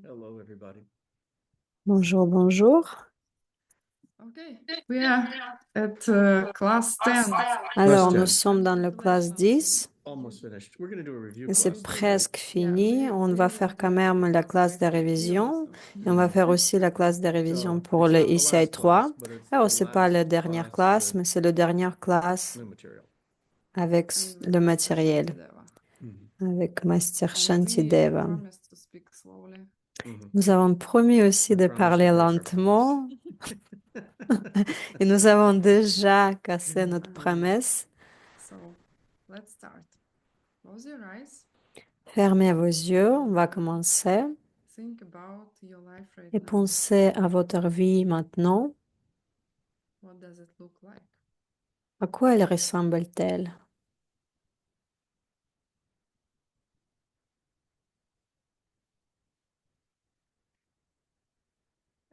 Hello, everybody. Bonjour, bonjour. Okay, we are at class 10. Alors, nous 10. sommes dans la classe 10 Almost finished. We're going to do a review et c'est class. presque fini. On va faire quand même la classe de révision et on va faire aussi la classe de révision pour le ICI 3. Alors, c'est pas la dernière classe, mais c'est la dernière classe New material. avec le matériel, avec Master Shantideva. Promise to speak slowly. Nous avons promis aussi de parler lentement et nous avons déjà cassé notre promesse. So, let's start. Close your eyes. Fermez vos yeux, on va commencer. Think about your life right Et now. pensez à votre vie maintenant. What does it look like? À quoi elle ressemble-t-elle?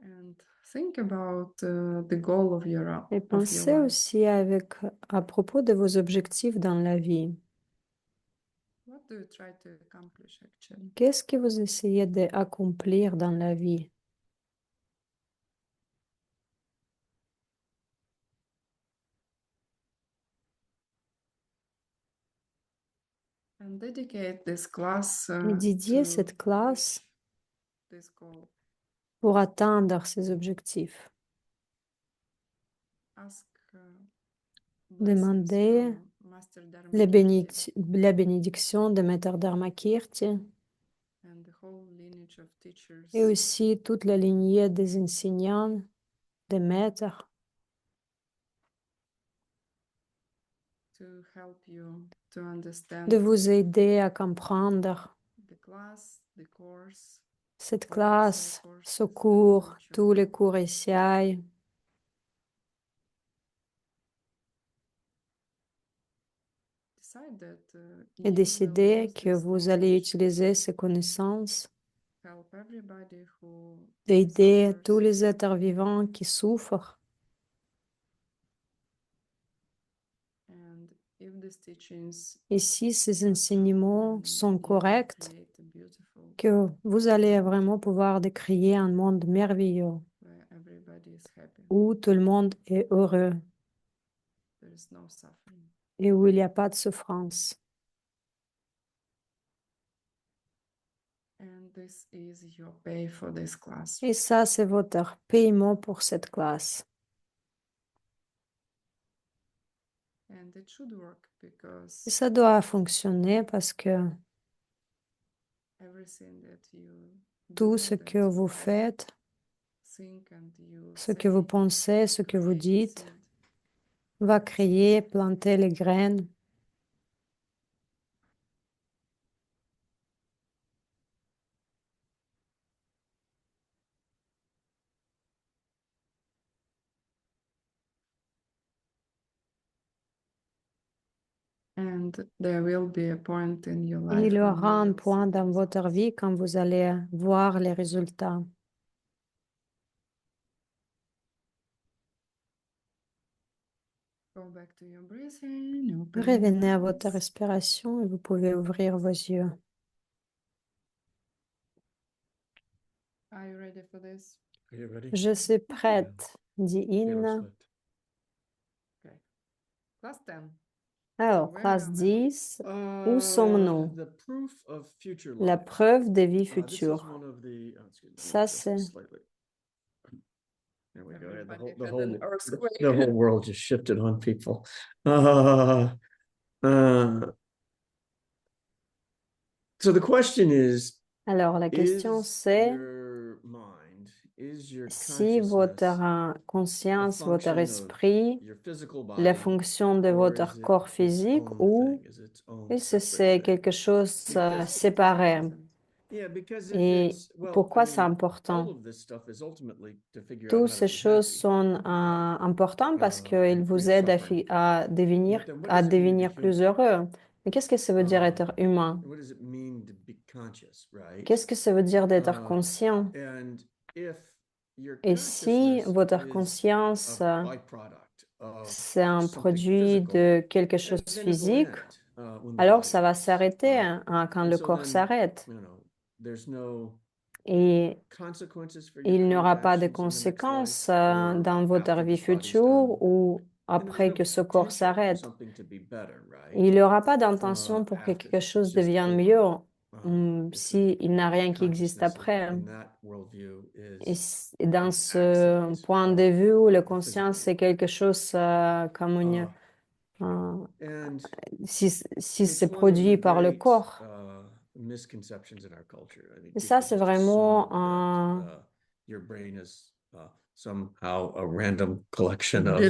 And think about the goal of your Et pensez life. aussi à propos de vos objectifs dans la vie. What do you try to accomplish actually? Qu'est-ce que vous essayez d'accomplir dans la vie? And dedicate this class Et dédiez to cette classe this goal. pour atteindre ces objectifs. Ask Demandez blessings from Master Dharmakirti la bénédiction de Maître Dharmakirti and the whole lineage of teachers et aussi toute la lignée des enseignants, des maîtres, to help you to understand de vous aider à comprendre the class, the course, cette all classe, ICI courses, ce cours, which you tous les cours ICI. decide that Et you will décider use que this vous allez knowledge utiliser ces connaissances, help everybody who d'aider tous suffers. les êtres vivants qui souffrent. And if these teachings Et si ces are true, enseignements then sont you will corrects, create a beautiful que vous allez vraiment pouvoir de créer un monde merveilleux where everybody is happy. où tout le monde est heureux There is no suffering. et où il n'y a pas de souffrance. And this is your pay for this class. Et ça, c'est votre paiement pour cette classe. And it should work Et because ça doit fonctionner parce que everything that you tout do, ce that que vous you faites, think and you ce que vous say, pensez, ce que vous create dites, seed. va créer, planter les graines. And there will be a point in your Et life il y when aura you un will see point the dans votre results. vie quand vous allez voir les résultats. Go back to your breathing, open your Revenez à votre eyes. respiration et vous pouvez ouvrir vos yeux. Are you ready for this? Are you ready? Je suis prête, dit Fearless In. Swift. Okay. Class 10. Alors, Where classe am I? 10, où sommes-nous? The proof of future La lives. preuve des vies This is futures. one of the. Oh, excuse me. Ça, Adjust c'est... this slightly. There we go. The Everybody whole, had an earthquake. the whole world just shifted on people. So the question is, Alors, la question, is c'est your mind, is your si votre consciousness a conscience, votre function of esprit, your physical la body, fonction de or is votre it corps its physique own ou thing? Is its own est-ce que separate c'est thing? quelque chose Because séparé? yeah, because Et well, pourquoi c'est all important? of this stuff is ultimately to figure out Toutes how to ces be choses happy, sont importantes parce and qu'ils free vous of aident suffering. à devenir, But then what does it mean to be plus human? heureux. Mais qu'est-ce que ça veut dire être humain? What does it mean to be conscious, right? Qu'est-ce que ça veut dire d'être conscient? And if your Et si consciousness votre is conscience, a byproduct of c'est un something produit physical, de quelque chose then de it will physique, end when the alors body ça va ends. s'arrêter quand And le so corps then, s'arrête. there's no et consequences for your il n'y current aura pas de actions in the next life conséquences or dans votre after vie this body's future done. ou And there's après no que ce corps potential for s'arrête. something to be better, right? Il n'y aura pas d'intention pour que After quelque this. It's chose just devienne over. mieux It's s'il n'y a rien qui existe consciousness après. in that worldview Et, is et dans an ce accident point of de vue, la the conscience, physical c'est quelque chose comme une, world. euh, And si c'est it's one of the produit par le great corps. misconceptions in our culture. I mean, Et ça, people c'est just assume vraiment that your brain is somehow a random collection of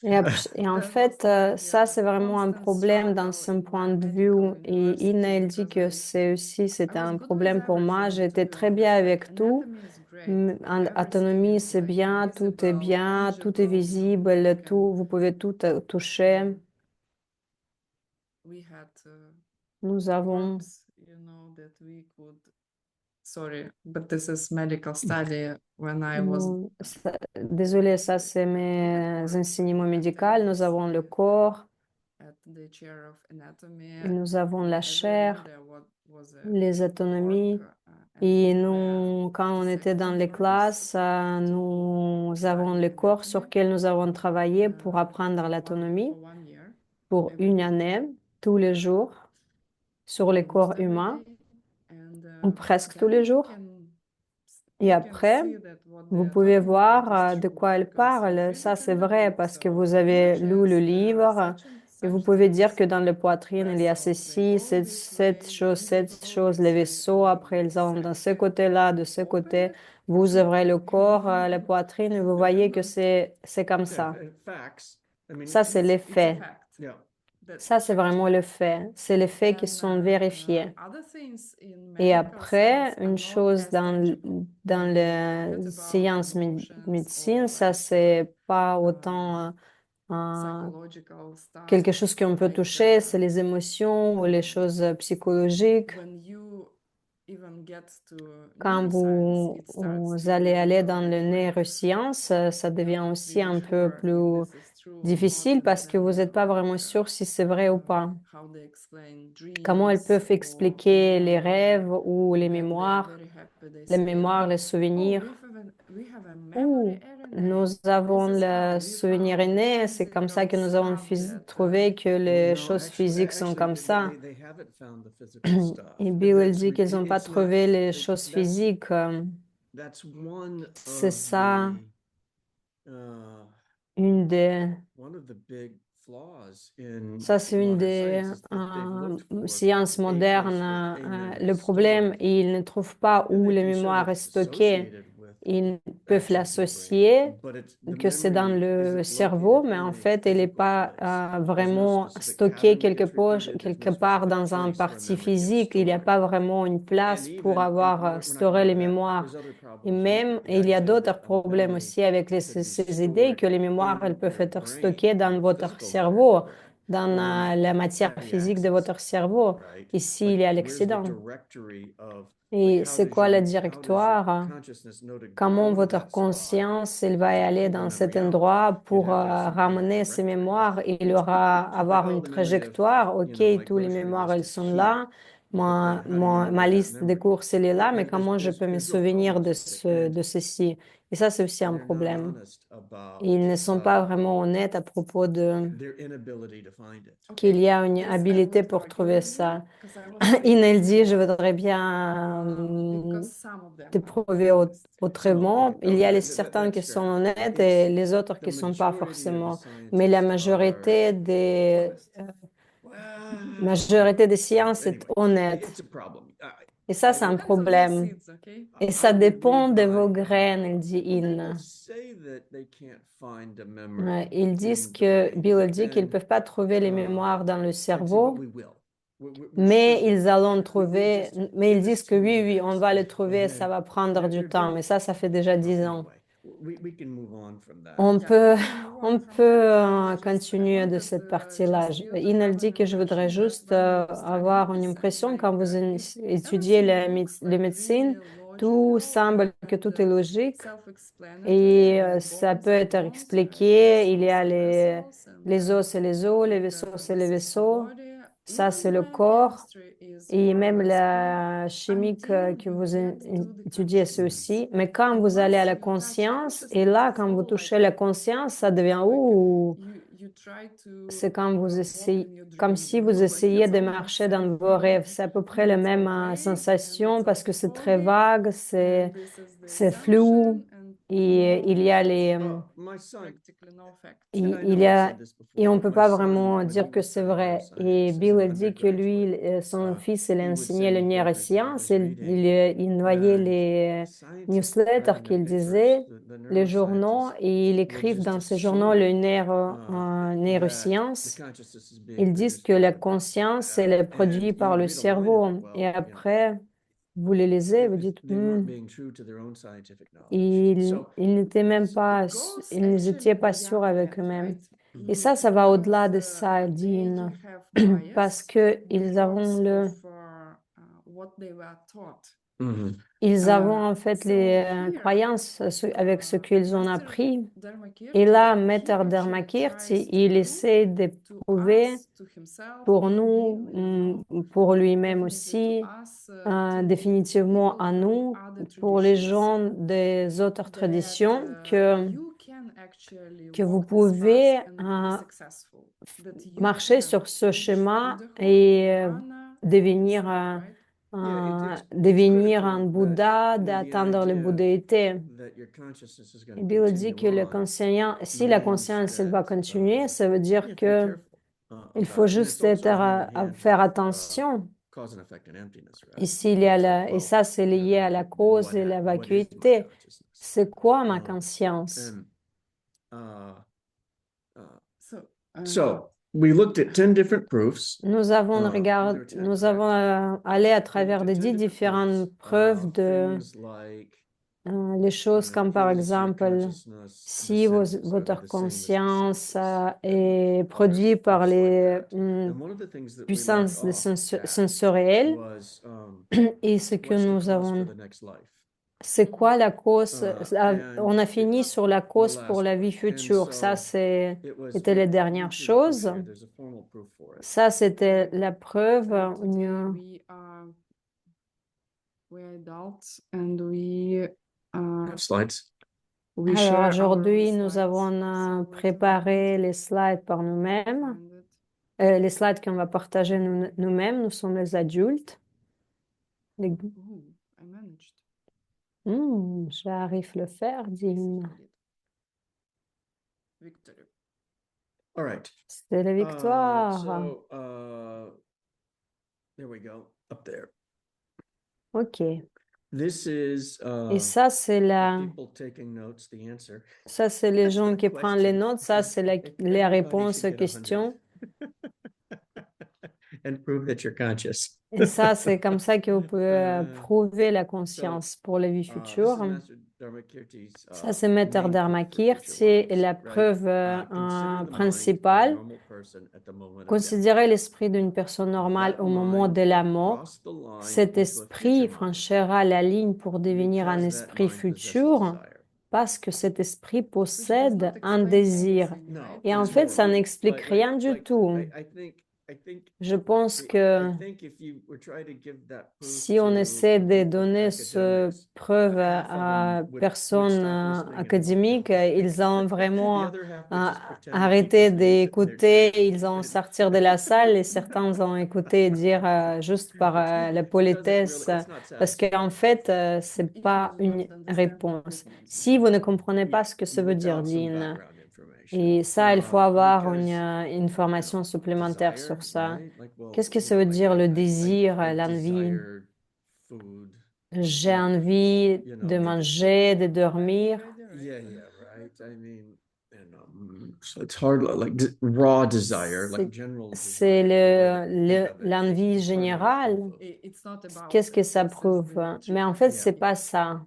Belief. Et en There was fait, something, ça, c'est vraiment un constant problème dans struggle ce in point my de medical vue. Et Ina, elle dit university que because c'est aussi, c'était I was un good with problème pour moi. everything, to J'étais be très bien honest. Like avec tout. anatomy is great. Anatomie, Everything is c'est like bien, tout est visible, bien, tout est tangible, you visible, can. tout, vous pouvez tout toucher. We had Nous avons, works, that we could. Sorry, but this is medical study. When I was désolé, ça c'est mes enseignements médicaux. Nous avons le corps, at the chair of anatomy, et nous avons la every room chair, there was a les autonomies. work, and Et we nous, quand on était dans les classes, nous avons le corps sur lequel nous avons travaillé pour apprendre l'autonomie for 1 year, pour une année, tous les jours, sur le corps almost every humain, day, and ou presque tous then les you jours. Et après, see that what they vous are pouvez talking about voir is de true, quoi elle because in parle. Ça, c'est physical vrai books, parce que or vous avez lu le chest, livre such and et vous such pouvez dire things, que dans le poitrine, il y a vessels, they ceci, go cette, this cette way, chose, then they cette go chose, this les way, vaisseaux. and Après, then ils ont de ce second côté-là, de ce open côté. it. Vous ouvrez le corps, la poitrine, et vous voyez que c'est comme ça. facts. I mean, Ça, c'est les It's a faits. fact. yeah. That Ça, c'est vraiment le fait. C'est les faits qui then, sont vérifiés. other things in Et medical après, science are une not chose as dans, tangible. dans Maybe la forget about science emotions médecine, or ça, like c'est pas autant psychological stuff. quelque chose qu'on peut Like toucher, c'est les émotions ou les choses psychologiques. when you even get to Quand neuroscience, it starts vous to allez be aller dans le like neuroscience, ça devient not aussi un really peu sure plus if this is true or not, difficile and parce que vous then n'êtes pas vraiment like sûr si c'est vrai ou pas. how they explain Comment elles dreams peuvent or expliquer les rêves ou les then they are mémoires, very happy. They les say, mémoires, les oh, souvenirs. we have a memory Ou nous RNA. avons This is how le we souvenir found inné, c'est comme ça que physical nous avons stuff that trouvé que Well, les no, choses actually, physiques sont comme ça. they haven't found the physical stuff. Et Bill, elle dit qu'ils n'ont pas It's not, trouvé les choses physiques. that's one C'est of ça, the, uh, une des, one of the big flaws in ça c'est une modern des science is that they've looked for sciences a modernes. place where a memory Le is problème, stored, ils ne trouvent pas and où they les can show mémoires that est it's stockée. associated with Ils peuvent actions in the brain, l'associer, but the que c'est dans memory le isn't cerveau, located mais in en a fait, elle n'est physical pas place. There's no vraiment specific stockée pattern that gets repeated. There's quelque no part specific dans un place where partie memory gets physique. Il n'y a stored. pas vraiment une place And pour even, avoir we're not storé going les to that. mémoires. There's other Et problems même, with il that y a too, d'autres that problèmes memory aussi avec could be ces idées que stored les mémoires, in elles peuvent your être brain, stockées in dans the votre physical part of cerveau, your brain, dans when la you matière have the physique de access, votre cerveau, right? ici, Like, il y a where's the l'accident. directory of, Et like, c'est quoi le directoire? consciousness know to Comment go to votre that spot conscience, elle va to aller pull the dans cet memory out? endroit You'd pour have to have some kind of ramener ces directory. mémoires. Il aura Like, avoir oh, une let me live, trajectoire. you OK, know, my tous les grocery mémoires, list elles is sont here. là. But then how do you Ma remember that liste de memory? courses, elle est là, mais And comment je peux me there's real souvenir problems with it. And de ceci? Et ça, c'est aussi un they're not problème. honest about Ils ne sont pas vraiment honnêtes à propos de their inability to find it. qu'il y a une this I habilité would pour argue trouver with you, ça. 'cause I was Inel thinking dit, je before, voudrais bien because some of them te are prouver honest. autrement. Okay, Il y a les certains qui that's sont fair. honnêtes It's et les autres the qui sont pas majority of the forcément. Mais la scientists majorité des sciences est anyway, honnête. it's a problem. Et ça, c'est un Depends on your problème. seeds, okay? Et I ça would dépend read de my, vos graines, il dit well, they In. will say that they can't find a memory Ils disent in the que, brain, Bill but dit qu'ils ne then peuvent pas trouver les uh, mémoires dans le I'd say, but cerveau, we will. We're mais just, ils allont we trouver, just mais ils give us disent que 2 oui, years. on va le trouver, ça va prendre du temps. Mais ça fait déjà 10 ans. Anyway, we can move on from that. On Yeah, peut, we can move on on from peut that. I continuer de wanted, cette partie-là. just you to Inel have dit an que je voudrais impression that juste when you study avoir une medicine, impression quand vous étudiez everything looks les like médecines, really tout logical semble que tout est and logique self-explanatory, et and ça bones peut are être bones, expliqué. Il y vessels a are vessels, and les os et les os, les the vaisseaux c'est les this is the vaisseaux. body. Ça, c'est le Even corps. biochemistry is Et more or même less la chimie until que you vous get to the étudiez, c'est consciousness. aussi. Mais quand And vous allez à once la you touch conscience, et consciousness, là, it's quand vous all touchez like la conscience, ça devient like ouh, you try to c'est quand vous walk essayez, in your comme dream, si you vous know, like essayez it's de all that marcher same dans vos rêves. feeling, C'est à peu près and la it's all même vague, and sensation it's parce all que c'est très foggy, vague, and this is the c'est flou. assumption, and Et il y a les, My son, practically no fact. and I il know y I've a, said this et on before, peut my pas son, vraiment when he dire que was c'est studying vrai. Et neuroscience as Bill an a dit que lui, undergraduate, son fils, il a he would enseigné say le he focused when he neurosciences. was reading Il noyait and les scientific newsletters kind of qu'il papers, disait, the les journaux, neuroscientists et il would écrive just dans ces journaux assume le that the neurosciences. consciousness is being Ils disent produced que la by the brain. conscience, elle est And produite you par would le read a line of cerveau. it, Et well, après, vous les lisez, vous dites, they weren't being true to their own scientific knowledge. ils n'étaient même So pas, it goes ils n'étaient actually pas sûrs beyond avec that, eux-mêmes. right? Et ça va au-delà de Because ça, they Dean, have parce bias que ils because avons of what they were taught. Mhm. ils avons en fait So les here, croyances avec ce qu'ils ont Master appris. Dharmakirti, Et là, he Maître actually Dharmakirti, tries to il prove essaie de to prouver us, to himself, pour maybe, nous, we don't know, pour lui-même definitely to aussi, us, to définitivement people à from nous, other pour les traditions, gens des autres that traditions, you can actually que vous walk this pouvez path and be successful. That you marcher can sur ce reach chemin Buddhahood, et nirvana devenir, yourself, right? devenir un critical Bouddha, that, the d'atteindre la idea bouddhité. that your consciousness is going Et to Bill dit que continue le on conscient, si la means conscience elle that, va continuer, ça veut dire you have to be que careful il faut about it. And it's juste être also hand in à hand faire with attention. cause and effect and emptiness, Et right? s'il y a It's like, et well, ça, c'est lié à la then cause et la what is my vacuité. consciousness? C'est quoi ma conscience? And So, so we looked at 10 different proofs. Nous avons there were 10, nous avons allé à travers des 10 différentes preuves de things like les choses comme par is your exemple consciousness in a si sense, are they votre the same as the conscience senses? And est others produite par proofs like les that. And one of the things that we left puissances off at sensorielles was et ce que what's the nous cause for avons, the next life? c'est quoi la cause? And On a fini it's sur la the cause pour last la one. vie And future. Ça, so it was, c'était les well, dernières here's the proof choses. here. There's a formal proof for it. Ça, c'était la preuve. today we're adults and we Slides. we Alors share aujourd'hui, our nous slides. avons So wait a préparé moment. les slides par nous-mêmes, Find it. les slides qu'on va partager nous-mêmes. Nous sommes les adultes. Ooh, I managed. J'arrive à le faire, Yes, dit. I did. Victory. All right. C'est la victoire. So there we go. Up there. OK. This is Et ça, c'est people taking notes, the answer. ça, c'est les gens qui prennent les Question. notes. Ça, c'est les Everybody réponses should aux get 100. questions. And prove that you're conscious. Et ça, c'est comme ça que vous pouvez Uh, prouver la conscience pour la vie This future. is Master Dharmakirti's, Ça, c'est Maître main proof for Dharmakirti future et lives, la right? preuve Consider the mind of a principale. normal person at the moment of death. Considérez l'esprit d'une personne normale That au moment mind de la will mort. cross the line Cet into a esprit future mind franchira la ligne pour devenir un because that esprit mind possesses futur desire. parce que cet esprit Which does possède not un explain désir. anything, No, right? Et en it's fait, ça horrible. n'explique rien du tout. I think Je pense I que think if you were trying to give that proof si on to essaie a de group of donner ce academics, preuve half of à them would personnes stop listening and won't académiques, come. ils ont The vraiment other half would just pretend to keep arrêté listening and sit in their d'écouter, chairs. ils ont sortir de la salle et certains ont écouté et dire juste par la politesse, parce qu'en fait, c'est If pas you une don't understand what réponse. it means, Si vous ne comprenez pas Yeah, ce que ça veut dire, without some Dean, background information. et ça, il faut avoir Because, une formation supplémentaire desire, sur ça. right? Like, well, Qu'est-ce que you ça know, veut like dire le I désir, l'envie? desire food. J'ai Like, envie you de know, manger, de dormir. yeah, right. I mean, so it's hard, like raw desire, like general C'est desire. If you really think of it, l'envie it's hardly a générale. proof of it. It's not about Qu'est-ce que ça this is prouve? the Mais en fait, Yeah. c'est pas ça.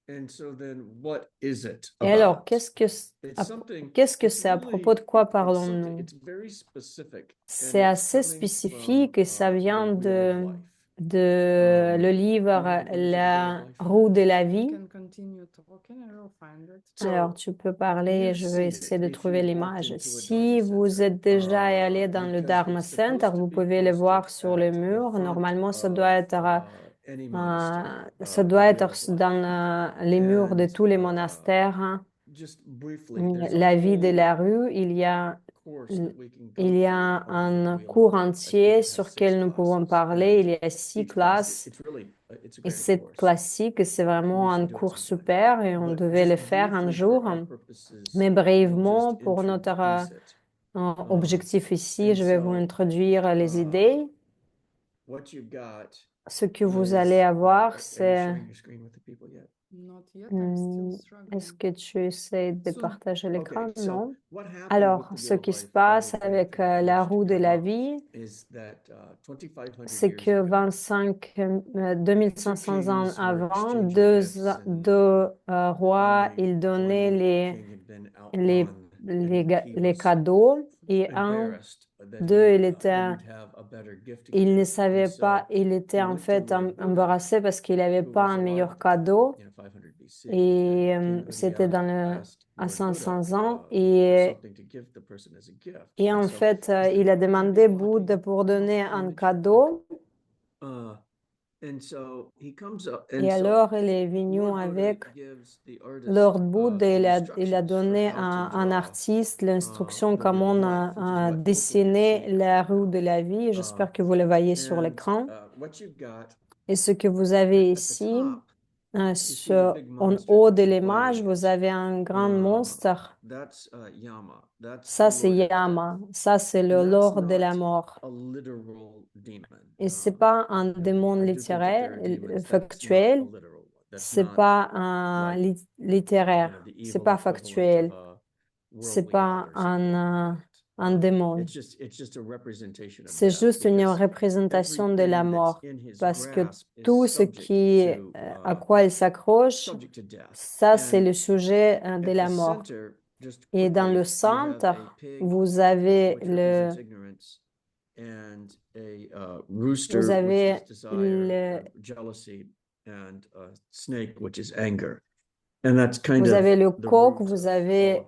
And so then what is it Et alors, about? qu'est-ce que It's c'est à propos de really, quoi it's parlons-nous? it's very specific. C'est And it's assez coming spécifique from, et ça vient The Wheel of Life. de le livre You know what the Wheel La of Life? roue de la you vie. can continue talking, I will find it. Alors, tu peux parler, je vais essayer de trouver l'image. Si vous êtes déjà allé dans le Dharma Center, vous pouvez le voir sur le mur. Normalement, ça doit être dans les murs de tous les monastères, hein. La vie de la rue, il y a un cours entier sur lequel nous pouvons parler. Il y a 6 classes. Et cette classique, c'est vraiment un cours super et on devait le faire un jour. Mais brièvement, pour notre objectif ici, je vais vous introduire les idées. Ce que vous allez avoir, c'est... Not yet, I'm still Est-ce struggling. que tu essaies de Soon. partager l'écran? Non. Alors, ce qui se passe avec la roue de la vie, c'est que 2500 ans avant, deux rois, ils donnaient les cadeaux et d'eux, il ne savait pas, il était en fait embarrassé parce qu'il n'avait pas un meilleur cadeau et c'était à 500 ans et en fait, il a demandé Bouddha pour donner un cadeau et alors il est venu avec Lord Bouddha, il a donné à un artiste l'instruction comment dessiner la roue de la vie. J'espère que vous le voyez sur l'écran. Et ce que vous avez ici, en haut de l'image, vous avez un grand monstre. Ça, c'est Yama. Ça, c'est le lord de la mort. Et c'est pas un démon littéraire, factuel. C'est pas un littéraire. C'est pas factuel. C'est pas un démon. C'est juste une représentation de la mort. Parce que tout ce à quoi il s'accroche, ça, c'est le sujet de la mort. Et dans le centre, vous avez vous avez le coq, vous avez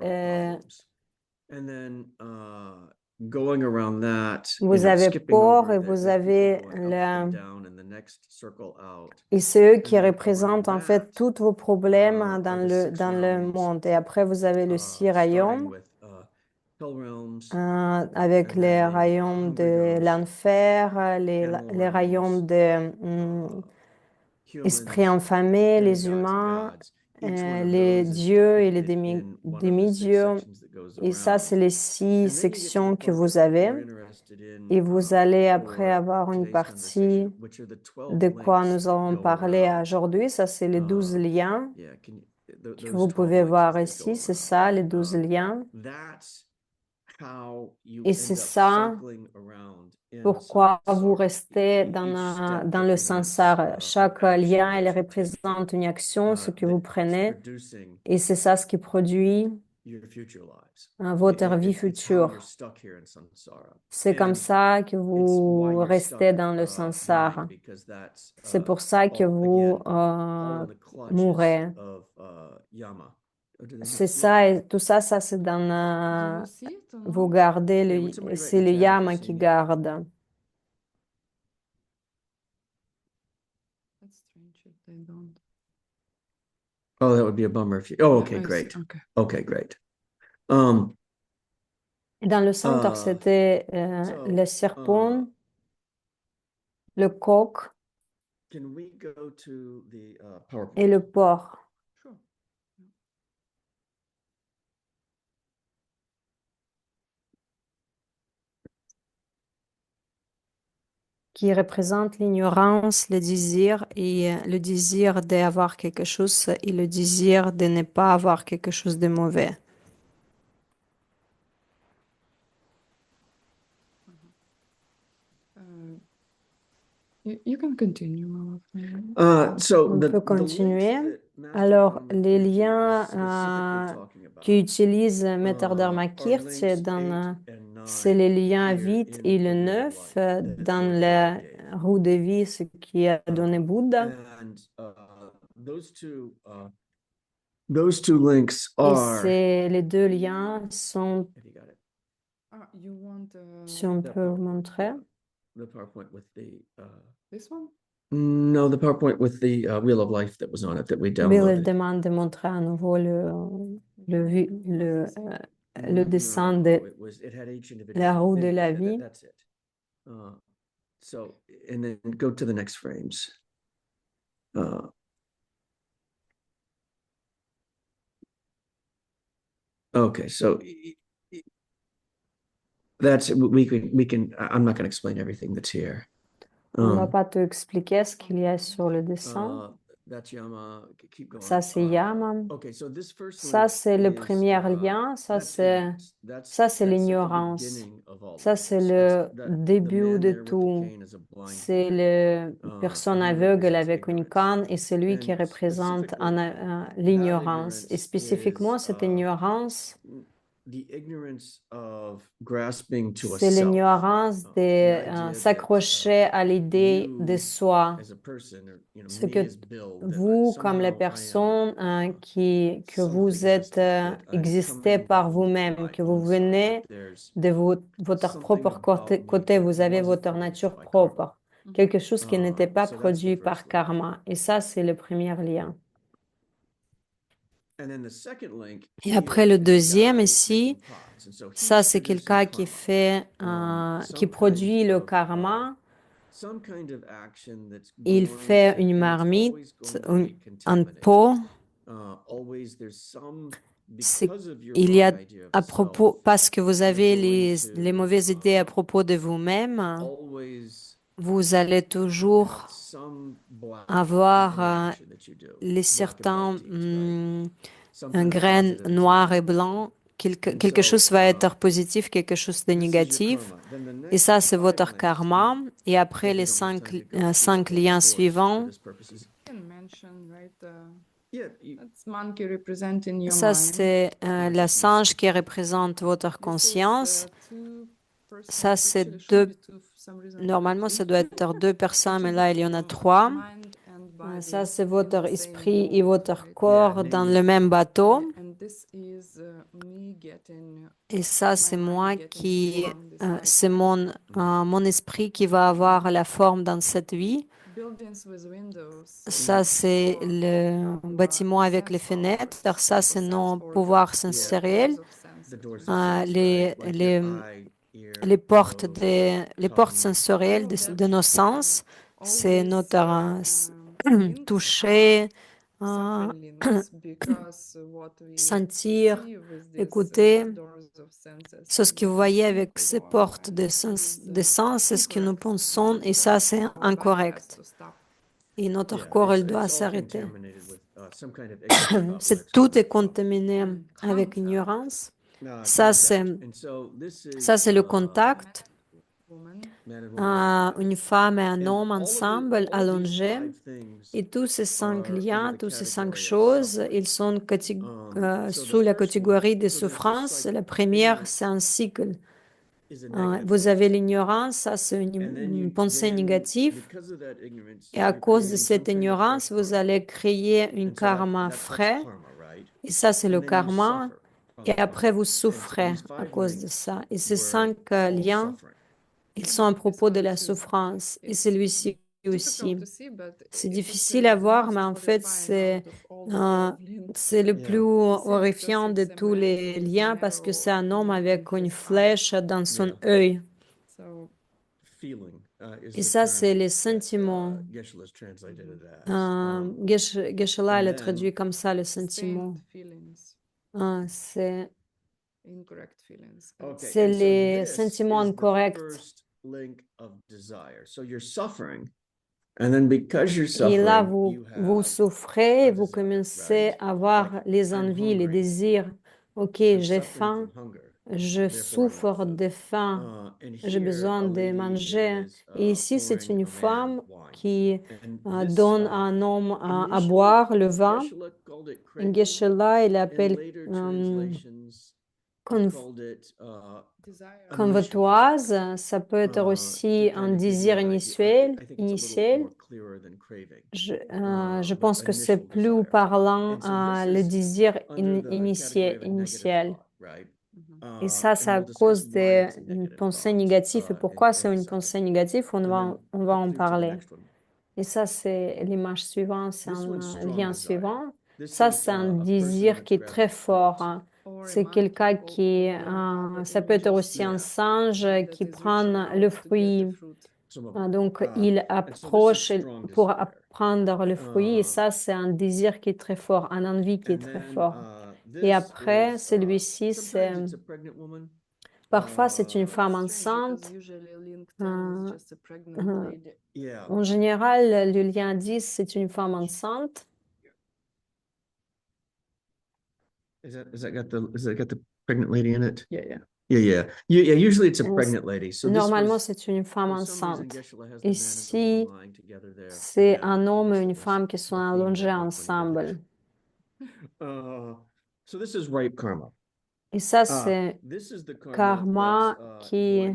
peur et vous avez et c'est eux qui représentent en fait tous vos problèmes dans le monde. Et après, vous avez le 6 royaumes avec les royaumes de l'enfer, les royaumes de esprits infamés, les humains, les dieux et les demi-dieux. Et ça, c'est les 6 sections que vous avez. Et vous allez après avoir une partie de quoi nous allons parler aujourd'hui. Ça, c'est les 12 liens que vous pouvez voir ici. C'est ça, les 12 liens. Et c'est ça pourquoi vous restez dans le samsara. Chaque lien, il représente une action, ce que vous prenez. Et c'est ça ce qui produit votre vie future. C'est comme ça que vous restez dans le samsara. C'est pour ça que vous mourrez. C'est ça, et tout ça, c'est Do dans... you see it or vous not? gardez, c'est le yama qui garde. That's strange if they don't. Oh, that would be a bummer if you. Oh, okay, I see, great. okay. Okay, great. Et dans le centre, c'était le serpent, le coq Can we go to the PowerPoint? et le porc. Sure. Qui représente l'ignorance, le désir et le désir d'avoir quelque chose et le désir de ne pas avoir quelque chose de mauvais. You can continue. On peut continuer. Alors, les liens qu'utilise Maître Dharmakirti, c'est les liens 8 et le 9 dans la roue de vie, ce qui a donné Bouddha. those two links Et are. les deux liens sont, Have you got it? You want si on That peut PowerPoint, montrer. The PowerPoint with the this one? no, the PowerPoint with the Wheel of Life that was on it that we Bill downloaded. demande de montrer à nouveau le dessin No, de it was it had each individual la roue de thing. la vie. That's it. So and then go to the next frames. Okay, so that's we can I'm not going to explain everything that's here. On va pas te expliquer ce qu'il y a sur le dessin. That's Yama. Keep going. Ça, c'est Yama. Okay, so this first Ça, link c'est le is, premier lien. Ça, that's c'est ignorance. ça, c'est That's at the l'ignorance. beginning of all Ça, of c'est this. le The début man de there with the tout. cane is a blind C'est man. le personne He aveugle represents avec une ignorance. canne et c'est lui qui And représente specifically, l'ignorance. Et ignorance spécifiquement, is, cette ignorance, the ignorance of grasping to a c'est self. l'ignorance The idea de that, s'accrocher à l'idée de you soi. as a person, or Ce me que as Bill, that vous, comme la somehow I am, personne que vous something êtes, existing, that I'm existez coming par from vous-même, my que vous own side, venez that there's de votre something propre about me côté, that vous avez wasn't votre produced nature by propre, karma. quelque chose qui n'était pas So that's the produit first par link. karma. Et ça, c'est le premier lien. And then the second link Et après, le here is a deuxième guy ici, making pots. And so ça, he's c'est producing quelqu'un qui karma. fait, qui Some produit kind le of, karma. some kind of action that's Il going fait to, une and it's marmite, always going to be un contaminated. pot. Always there's some, C'est- because of your Il y a wrong idea of à the propos, self, parce que vous avez you're going les to, mauvaises idées à propos de vous-même, always vous allez have toujours some block avoir in the action that you do. les Black and certains white teams, right? Some un kind of grain positive and noir some et kind of blanc. Quelque And so, chose va être positif, quelque chose de this is your négatif. karma. Then the Et next ça, c'est 5 votre links, karma. Et après that we les don't have time to go through cinq the whole liens story for suivants, this purposes. Can mention, right? Yeah, you, That's monkey representing your ça, mind. c'est la singe qui représente votre This is, conscience. two persons. Ça, c'est Actually, should deux. be two, for some reason, Normalement, three. ça doit être deux personnes, mais Actually, là, il y en a trois. mind and body Ça, c'est in votre the same esprit boat, et votre right? corps Yeah, dans namely- le même bateau. And this is me getting Et ça, c'est my mind moi getting qui, form this life. c'est mon esprit qui va avoir la forme dans cette vie. Buildings with windows. Ça, c'est for le our bâtiment avec les sense fenêtres. organs, Ça, c'est sense nos organs, pouvoirs Yeah. sensoriels. doors of senses. the doors of Ah, sense, les- right? Like les- your eye, ear, Les portes, nose, les portes tongue. sensorielles de nos sens, c'est Always, notre links toucher, sacral links, because what we sentir, see with these, écouter. doors of senses C'est ce que vous is voyez simple avec ces one, portes and de this sens, is, des sens, c'est ce que nous incorrect, pensons, et and, ça, c'est our body has incorrect. to stop. Et notre Yeah, corps, il it's doit all s'arrêter. contaminated with, some kind of ignorance about where C'est it's tout coming est from. contaminé avec ignorance. Ça, Contact. c'est And so this is, ça, c'est le contact. Woman, man and woman. Une femme et un And homme all of ensemble, all of these allongés. 5 things Et tous ces 5 are liens, under the toutes ces 5 category of choses, suffering. ils sont So sous the la first catégorie one, des so there's a souffrances. cycle. La première, Ignorance c'est un cycle. is a negative Vous thought. avez l'ignorance, ça c'est And then une pensée then négative. because of that ignorance, Et à you're cause de creating cette some kind of ignorance, fresh vous karma. allez créer une And so karma that's frais. karma, right? Et ça, c'est le And then you karma. suffer from Et the après, karma. vous And so souffrez these à 5 cause de links ça. Et ces were 5 all liens, suffering. ils sont à propos de la This one too. souffrance. Et It's celui-ci difficult aussi. to see, but C'est it is difficile the à voir, most mais en fait, horrifying out of all the 12 links. c'est le Yeah. plus horrifiant de Because it's a tous man les with liens an parce que arrow c'est un homme avec in une his eye. flèche dans son Yeah. œil. So Feeling is Et the ça, term c'est les that, sentiments. Geshe-la's translated it as. Geshe-la, elle a and traduit then- comme ça le sentiment. stained feelings, C'est incorrect feelings. Okay, c'est and so les this sentiments is the incorrects. first link of desire. So you're suffering, and then because you're Et là, suffering, vous you souffrez, a vous desire, commencez right? à avoir Like, les I'm envies, les hungry. désirs. Ok, I'm j'ai suffering faim, from hunger. je Therefore, I want souffre food. de faim, And j'ai here, besoin a de lady manger. is, Et ici, c'est pouring une a man femme wine. qui And this, donne à un homme à initially, boire le vin. Geshe-la called it Et craving. Geshe-la, il In appelle later translations, he conf- called it convoitoise, ça peut être aussi un désir initial. Je pense que c'est plus parlant le désir initial. Et ça à cause des pensées négatives. Et pourquoi c'est une pensée négative? On va en parler. Et ça, c'est l'image suivante, c'est un lien suivant. Ça, c'est un désir qui est très fort, hein. C'est quelqu'un qui, ça peut être aussi un singe qui prend le fruit. Donc, il approche pour prendre le fruit. Et ça, c'est un désir qui est très fort, un envie qui est très fort. Et après, celui-ci, c'est parfois c'est une femme enceinte. En général, le lien 10, c'est une femme enceinte. Has that got the pregnant lady in it? Yeah. Usually it's a pregnant lady. So normalement, c'est une femme enceinte. Ici, c'est un homme et une femme qui sont allongés ensemble. So this is ripe karma. Et ça, c'est karma qui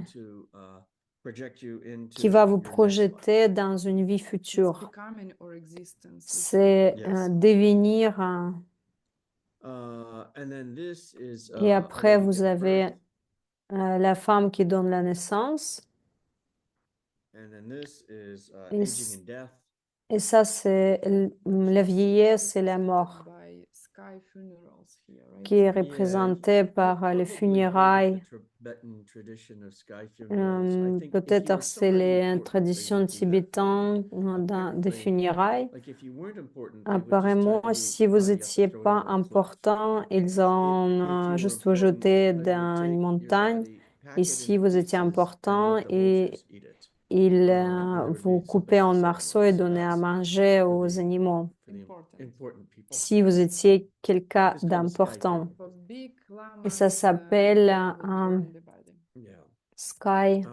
va vous projeter dans une vie future. C'est devenir. Et après, vous avez la femme qui donne la naissance. Et ça, c'est la vieillesse et la mort, qui est représentée par les funérailles. Peut-être c'est les traditions tibétaines des funérailles. Apparemment, si vous n'étiez pas important, ils ont juste vous jeté dans une montagne. Et si vous étiez important, et ils vous coupaient en morceaux et donnaient à manger aux animaux. Si vous étiez quelqu'un d'important. Et ça s'appelle sky.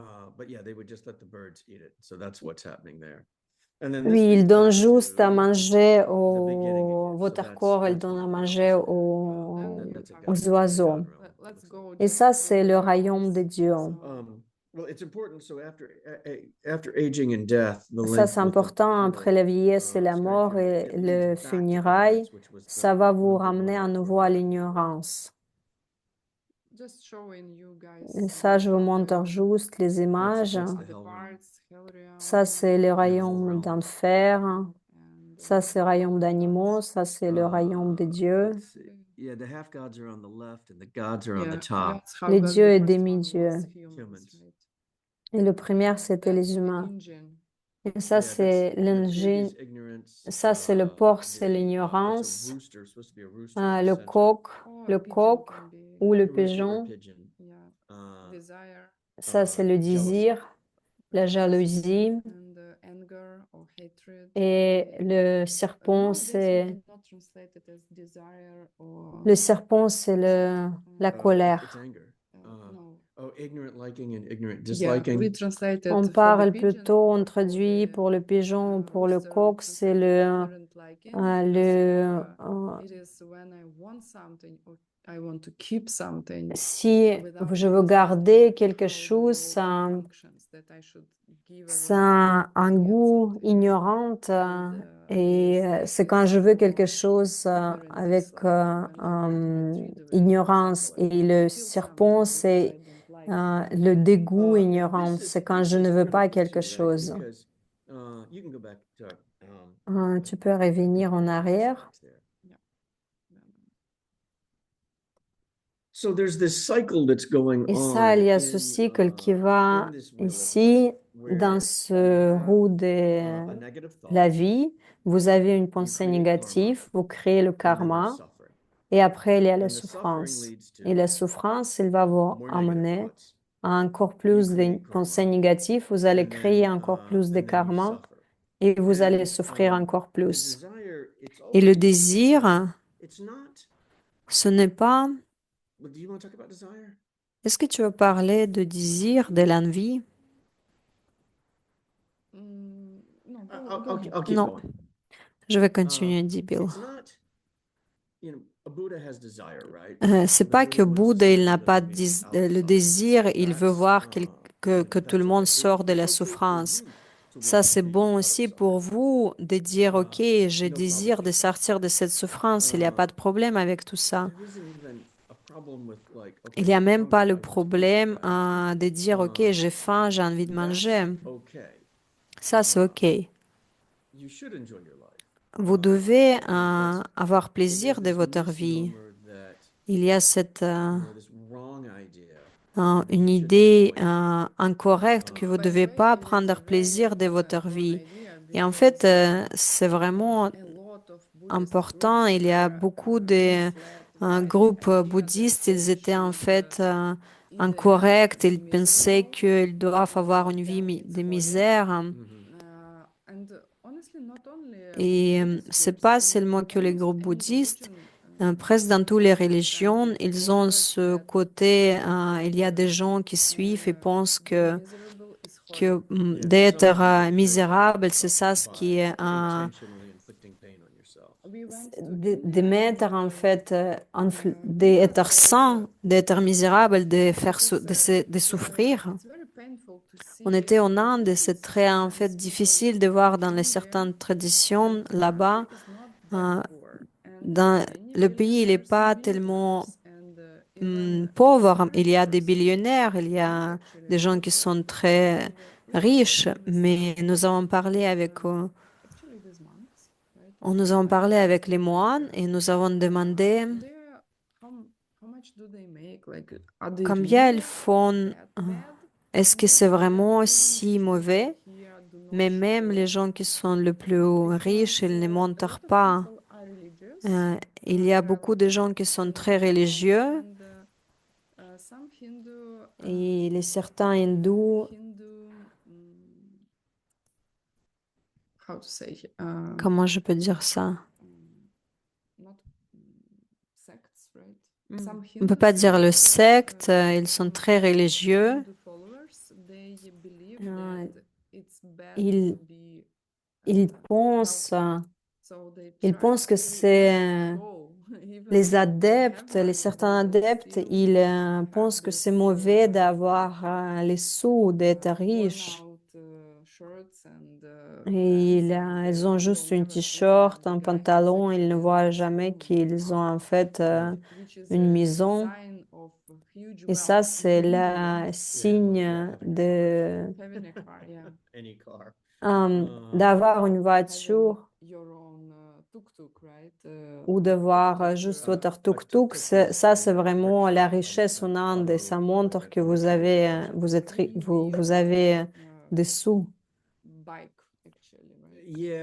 Oui, ils donnent juste à manger aux watercore, ils donnent à manger aux oiseaux. Et ça, c'est le royaume de Dieu. Ça, c'est important. Après la vieillesse et la mort et le funérail, ça va vous ramener à nouveau à l'ignorance. Et ça, je vous montre juste les images. Ça, c'est le royaume d'enfer. Ça, c'est le royaume d'animaux. Ça, c'est le royaume de Dieu. Les dieux et demi-dieux. Et le premier, c'était les humains. Et ça, c'est l'engine. Ça, c'est le porc, c'est l'ignorance. Le coq ou le pigeon. Ça, c'est le désir, la jalousie. Et le serpent, c'est la colère. On parle plutôt, on traduit pour le pigeon ou pour le coq, c'est si je veux garder quelque chose, c'est un goût ignorant et c'est quand je veux quelque chose avec ignorance. Et le serpent, c'est le dégoût ignorant. C'est quand je ne veux pas quelque chose. Tu peux revenir en arrière. Et ça, il y a ce cycle qui va ici, dans ce roue de la vie. Vous avez une pensée négative, vous créez le karma, et après, il y a la souffrance. Et la souffrance, elle va vous amener à encore plus de pensées négatives. Vous allez créer encore plus de karma, et vous allez souffrir encore plus. Et le désir, ce n'est pas... Est-ce que tu veux parler de désir, de l'envie? Non, je vais continuer, dit Bill. C'est pas que Bouddha, il n'a pas le désir, il veut voir que tout le monde sort de la souffrance. Ça, c'est bon aussi pour vous de dire, OK, je désire de sortir de cette souffrance. Il n'y a pas de problème avec tout ça. Il n'y a même pas le problème de dire, OK, j'ai faim, j'ai envie de manger. Ça, c'est OK. Vous devez avoir plaisir de votre vie. Il y a une idée incorrecte que vous ne devez pas prendre plaisir de votre vie. Et en fait, c'est vraiment important. Il y a beaucoup de groupes bouddhistes, ils étaient en fait incorrects. Ils pensaient qu'ils doivent avoir une vie de misère. Et c'est pas seulement que les groupes bouddhistes. Presque dans toutes les religions, ils ont ce côté, il y a des gens qui suivent et pensent que d'être misérable, c'est ça ce qui est de mettre en fait, d'être sain, d'être misérable, de faire de souffrir. On était en Inde et c'est très en fait difficile de voir dans les certaines traditions là-bas. Dans le pays, il n'est pas tellement pauvre. Il y a des millionnaires, il y a des gens qui sont très riches, mais nous avons parlé avec les moines et nous avons demandé combien ils font. Est-ce que c'est vraiment si mauvais? Mais même les gens qui sont les plus riches, ils ne mentent pas. Il y a beaucoup de gens qui sont très religieux et certains hindous, comment je peux dire ça? On ne peut pas dire le secte, ils sont très religieux. Ils, ils pensent, ils pensent que c'est les adeptes, certains adeptes, ils pensent que c'est mauvais d'avoir les sous, d'être riche. Et ils ont juste une t-shirt, un pantalon, ils ne voient jamais qu'ils ont en fait une maison. Et ça, c'est le signe d'avoir une voiture ou d'avoir juste votre tuk-tuk. Ça, c'est vraiment la richesse en Inde et ça montre que vous avez, vous avez des sous. Et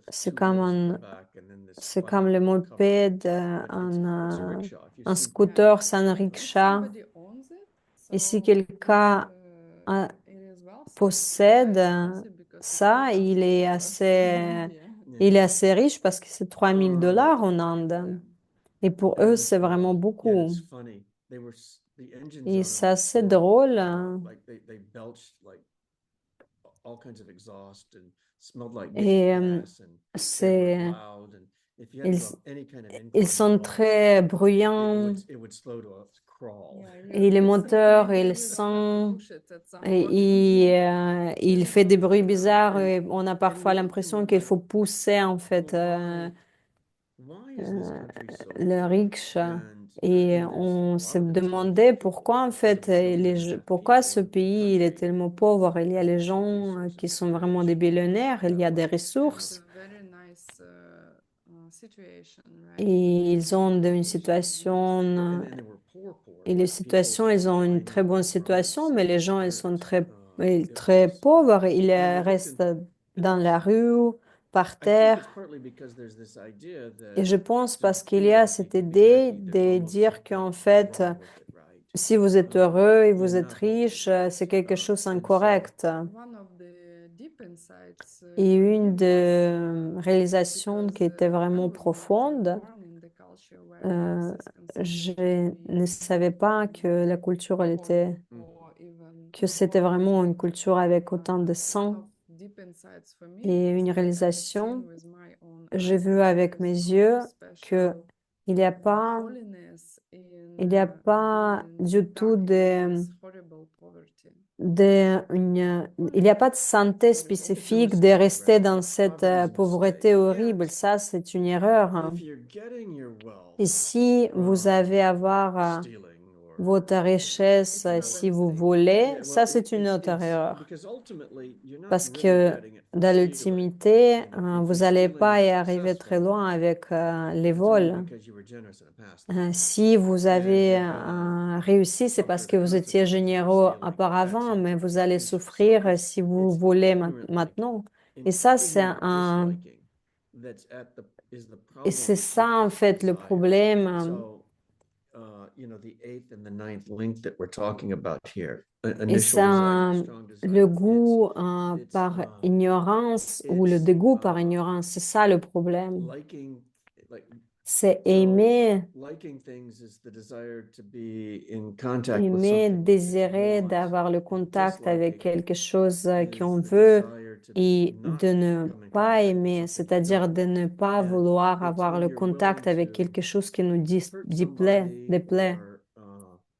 c'est comme le moped, un scooter, c'est un rickshaw. Et si quelqu'un possède ça, il est assez riche parce que c'est $3 000 en Inde. Et pour eux, c'est vraiment beaucoup. Et c'est assez drôle. Et ils sont très bruyants. Et les moteurs, ils sont... Et il fait des bruits bizarres et on a parfois l'impression qu'il faut pousser en fait le rickshaw. Et on se demandait pourquoi en fait, pourquoi ce pays il est tellement pauvre. Il y a les gens qui sont vraiment des millionnaires, il y a des ressources. Et ils ont une situation, et les situations, ils ont une très bonne situation, mais les gens, ils sont très pauvres. Ils restent dans la rue, par terre. Et je pense parce qu'il y a cette idée de dire qu'en fait, si vous êtes heureux et vous êtes riche, c'est quelque chose d'incorrect. Et une des réalisations qui était vraiment profonde, je ne savais pas que la culture, que c'était vraiment une culture avec autant de sang. et une réalisation. J'ai vu avec mes yeux que il n'y a pas, il y a pas du tout il n'y a pas de santé spécifique de rester dans cette pauvreté horrible. Ça, c'est une erreur, hein. Et si vous avez avoir votre richesse, si vous volez, ça, c'est une autre erreur. Parce que dans l'ultimité, vous n'allez pas y arriver très loin avec les vols. Si vous avez réussi, c'est parce que vous étiez généreux auparavant, mais vous allez souffrir si vous volez maintenant. Et ça, et c'est ça, en fait, le problème. Et ça, le goût par ignorance ou le dégoût par ignorance, c'est ça le problème. C'est aimer, désirer d'avoir le contact avec quelque chose qu'on veut et de ne pas aimer, c'est-à-dire de ne pas vouloir avoir le contact avec quelque chose qui nous déplaît.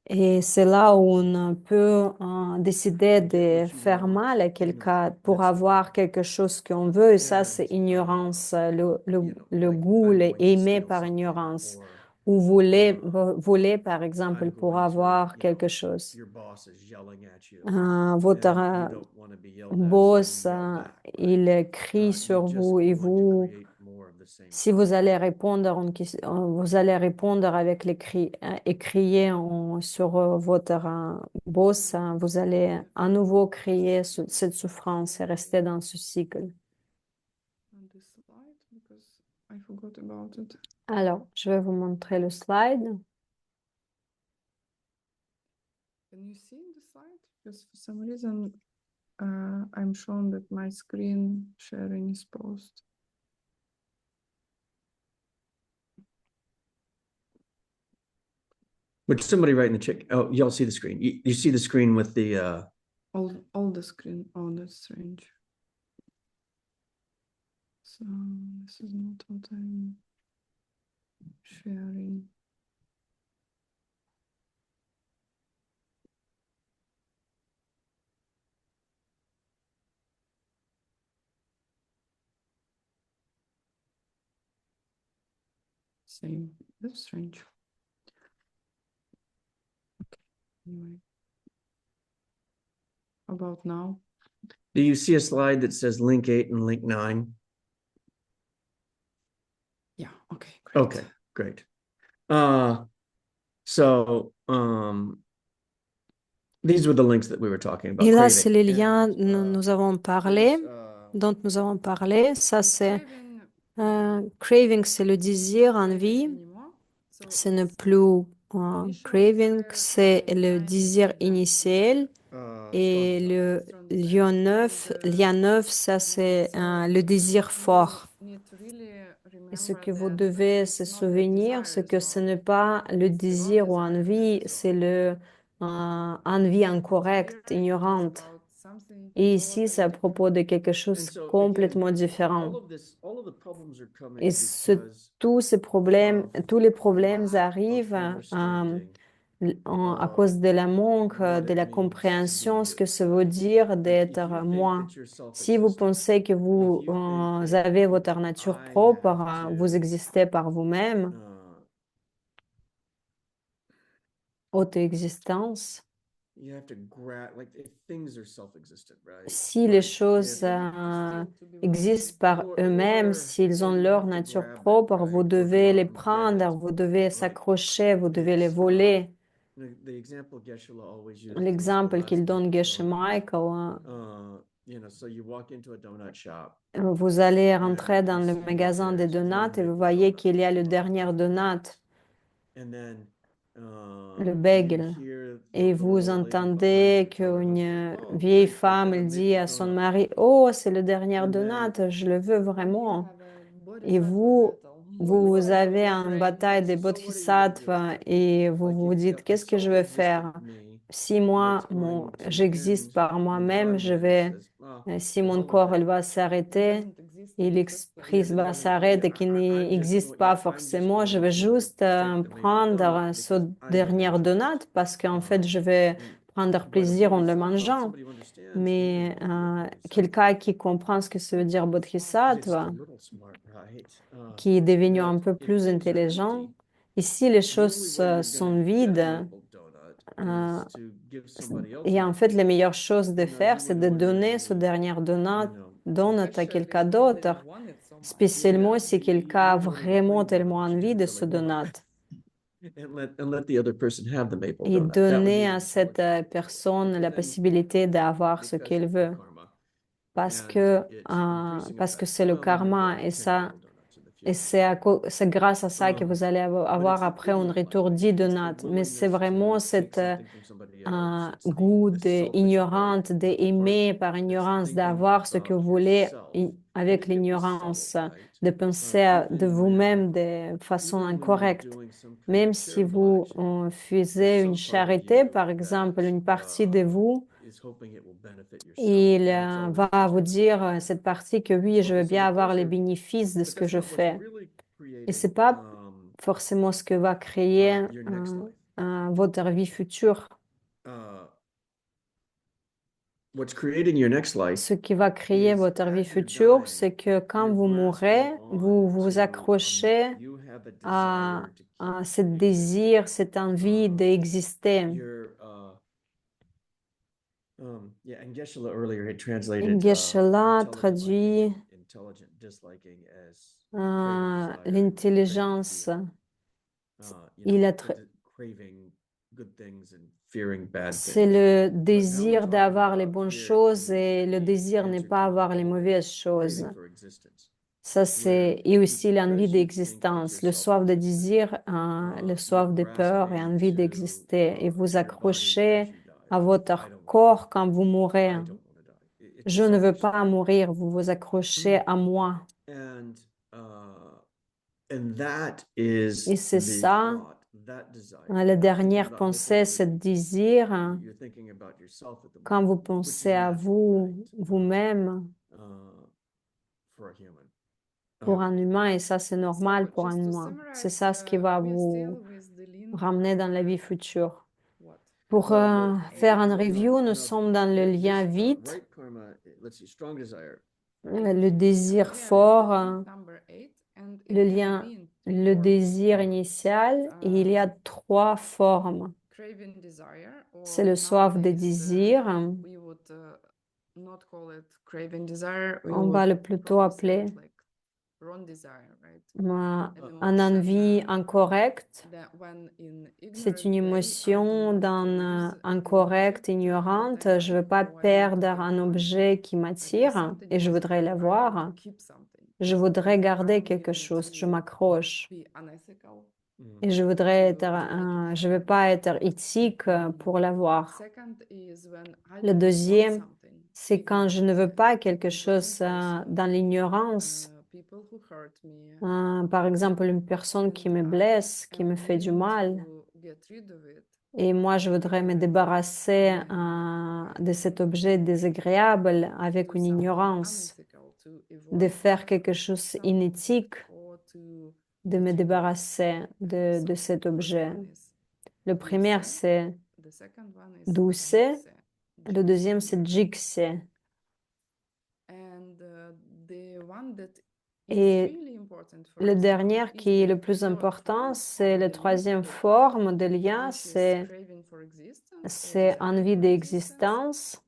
Et c'est là où on peut décider de faire mal à quelqu'un pour avoir quelque chose qu'on veut. Et ça, c'est ignorance, le goût, aimer par ignorance. Ou voler, par exemple, pour avoir quelque chose. Votre boss, il crie sur vous et vous, si vous allez répondre, vous allez répondre avec les cris et crier sur votre boss, vous allez à nouveau crier cette souffrance et rester dans ce cycle. Alors, je vais vous montrer le slide. Can you see the slide? Because for some reason, I'm shown that my screen sharing is paused. Would somebody write in the chat? Oh, y'all see the screen. You see the screen with the all the screen. Oh, that's strange. So this is not what I'm sharing. Same. That's strange. Okay. Anyway. About now. Do you see a slide that says link 8 and link 9? Yeah, okay, great. Okay, great. So these were the links that we were talking about. Et là, c'est les liens dont nous avons parlé. Ça, c'est craving, c'est le désir, envie. Ce n'est plus craving, c'est le désir initial. Et le lien 9, ça c'est le désir fort. Et ce que vous devez se souvenir, c'est que ce n'est pas le désir ou envie, c'est le envie incorrecte, ignorante. Et ici, c'est à propos de quelque chose complètement différent. Et tous les problèmes arrivent à cause de la manque de la compréhension, ce que ça veut dire d'être moi. Si vous pensez que vous avez votre nature propre, vous existez par vous-même, auto-existence. Si les choses existent par eux-mêmes, s'ils ont leur nature propre, vous devez les prendre, vous devez s'accrocher, vous devez les voler. L'exemple qu'il donne Geshe Michael, vous allez rentrer dans le magasin des donuts et vous voyez qu'il y a le dernier donut, le bagel. Et vous entendez qu'une vieille femme elle dit à son mari, oh, c'est le dernier donut, je le veux vraiment. Et vous avez une bataille des bodhisattvas et vous vous dites, qu'est-ce que je vais faire? si moi, j'existe par moi-même, si mon corps il va s'arrêter et l'esprit va s'arrêter et qu'il n'existe pas forcément, je vais juste prendre ce dernière donate parce qu'en fait, je vais prendre plaisir en le mangeant. Mais quelqu'un qui comprend ce que ça veut dire bodhisattva, qui est devenu un peu plus intelligent, ici les choses sont vides. Et en fait, la meilleure chose de faire, c'est de donner ce dernier donate à quelqu'un d'autre, spécialement si quelqu'un a vraiment tellement envie de ce donate. Et donner à cette personne la possibilité d'avoir ce qu'elle veut. Parce que c'est le karma et ça, et c'est grâce à ça que vous allez avoir après un retour dit donate. Mais c'est vraiment cette goût d'ignorante, d'aimer par ignorance, d'avoir ce que vous voulez avec l'ignorance, de penser de vous-même de façon incorrecte. Même si vous faisiez une charité, par exemple, une partie de vous, il va vous dire, cette partie, que oui, je veux bien avoir les bénéfices de ce que je fais. Et c'est pas forcément ce que va créer votre vie future. Ce qui va créer votre vie future, c'est que quand vous mourrez, vous vous accrochez à ce désir, cette envie d'exister. Geshe-la traduit l'intelligence. C'est le désir d'avoir les bonnes choses et le désir n'est pas avoir les mauvaises choses. Ça, et aussi l'envie d'existence, le soif de désir, le soif de peur et envie d'exister. Et vous accrochez à votre corps quand vous mourrez. Je ne veux pas mourir, vous vous accrochez à moi. Et c'est ça, la dernière pensée, ce désir. Quand vous pensez à vous-même, pour un humain, et ça c'est normal pour un humain. C'est ça ce qui va vous ramener dans la vie future. Pour faire un review, nous sommes dans le lien vide, le désir fort, le désir initial, et il y a 3 formes. C'est le soif de désir. On va le plutôt appeler un envie incorrecte. C'est une émotion incorrecte, ignorante. Je ne veux pas perdre un objet qui m'attire et je voudrais l'avoir. Je voudrais garder quelque chose, je m'accroche. Et je ne veux pas être éthique pour l'avoir. Le deuxième, c'est quand je ne veux pas quelque chose dans l'ignorance. Par exemple, une personne qui me blesse, qui me fait du mal. Et moi, je voudrais me débarrasser de cet objet désagréable avec une ignorance, de faire quelque chose d'inéthique, de me débarrasser de cet objet. Le premier, c'est douce. Le deuxième, c'est jigse. Et le dernier qui est le plus important, c'est la troisième forme de lien, c'est envie d'existence.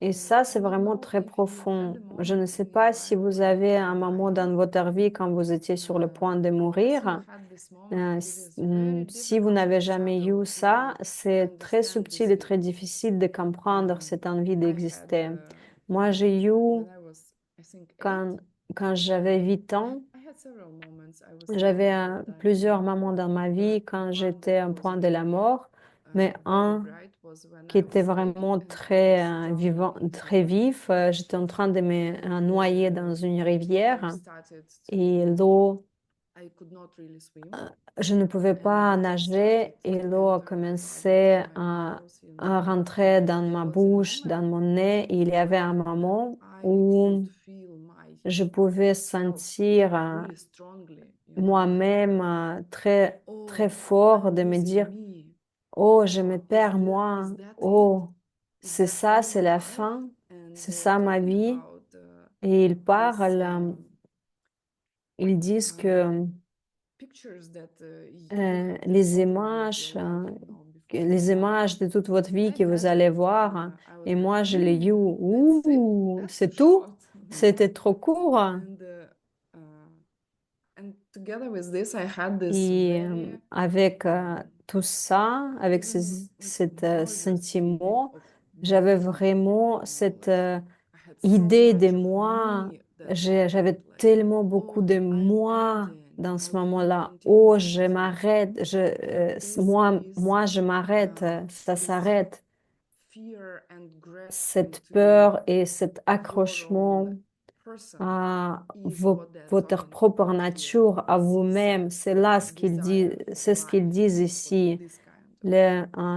Et ça, c'est vraiment très profond. Je ne sais pas si vous avez un moment dans votre vie quand vous étiez sur le point de mourir. Si vous n'avez jamais eu ça, c'est très subtil et très difficile de comprendre cette envie d'exister. Moi, j'ai eu, quand j'avais 8 ans, j'avais plusieurs moments dans ma vie quand j'étais au point de la mort, mais un qui était vraiment très vivant, très vif. J'étais en train de me noyer dans une rivière et l'eau Je ne pouvais pas nager et l'eau a commencé à rentrer dans ma bouche, dans mon nez. Il y avait un moment où je pouvais sentir moi-même très, très fort de me dire, oh, je me perds moi, oh, c'est ça, c'est la fin, c'est ça ma vie. Et ils parlent, ils disent que les images de toute votre vie que vous allez voir, et moi je l'ai eu, ouh, c'est tout, c'était trop court. Et avec tout ça, avec cet sentiment, j'avais vraiment cette idée de moi. J'avais tellement beaucoup de moi dans ce moment-là. Oh, je m'arrête, moi, je m'arrête, ça s'arrête. Cette peur et cet accrochement à votre propre nature, à vous-même, c'est là ce qu'ils disent, c'est ce qu'ils disent ici.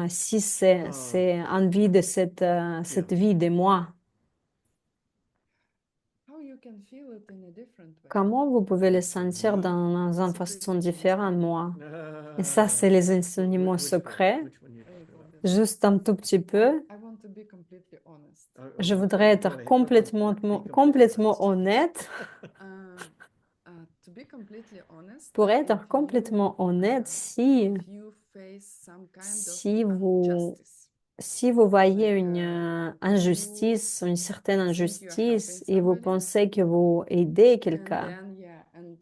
Si c'est envie de cette vie de moi. Comment vous pouvez le sentir dans une façon différente, moi? Et ça, c'est les enseignements secrets. Juste un tout petit peu. Je voudrais être complètement honnête. Pour être complètement honnête, si vous voyez une injustice, une certaine injustice, et vous pensez que vous aidez quelqu'un,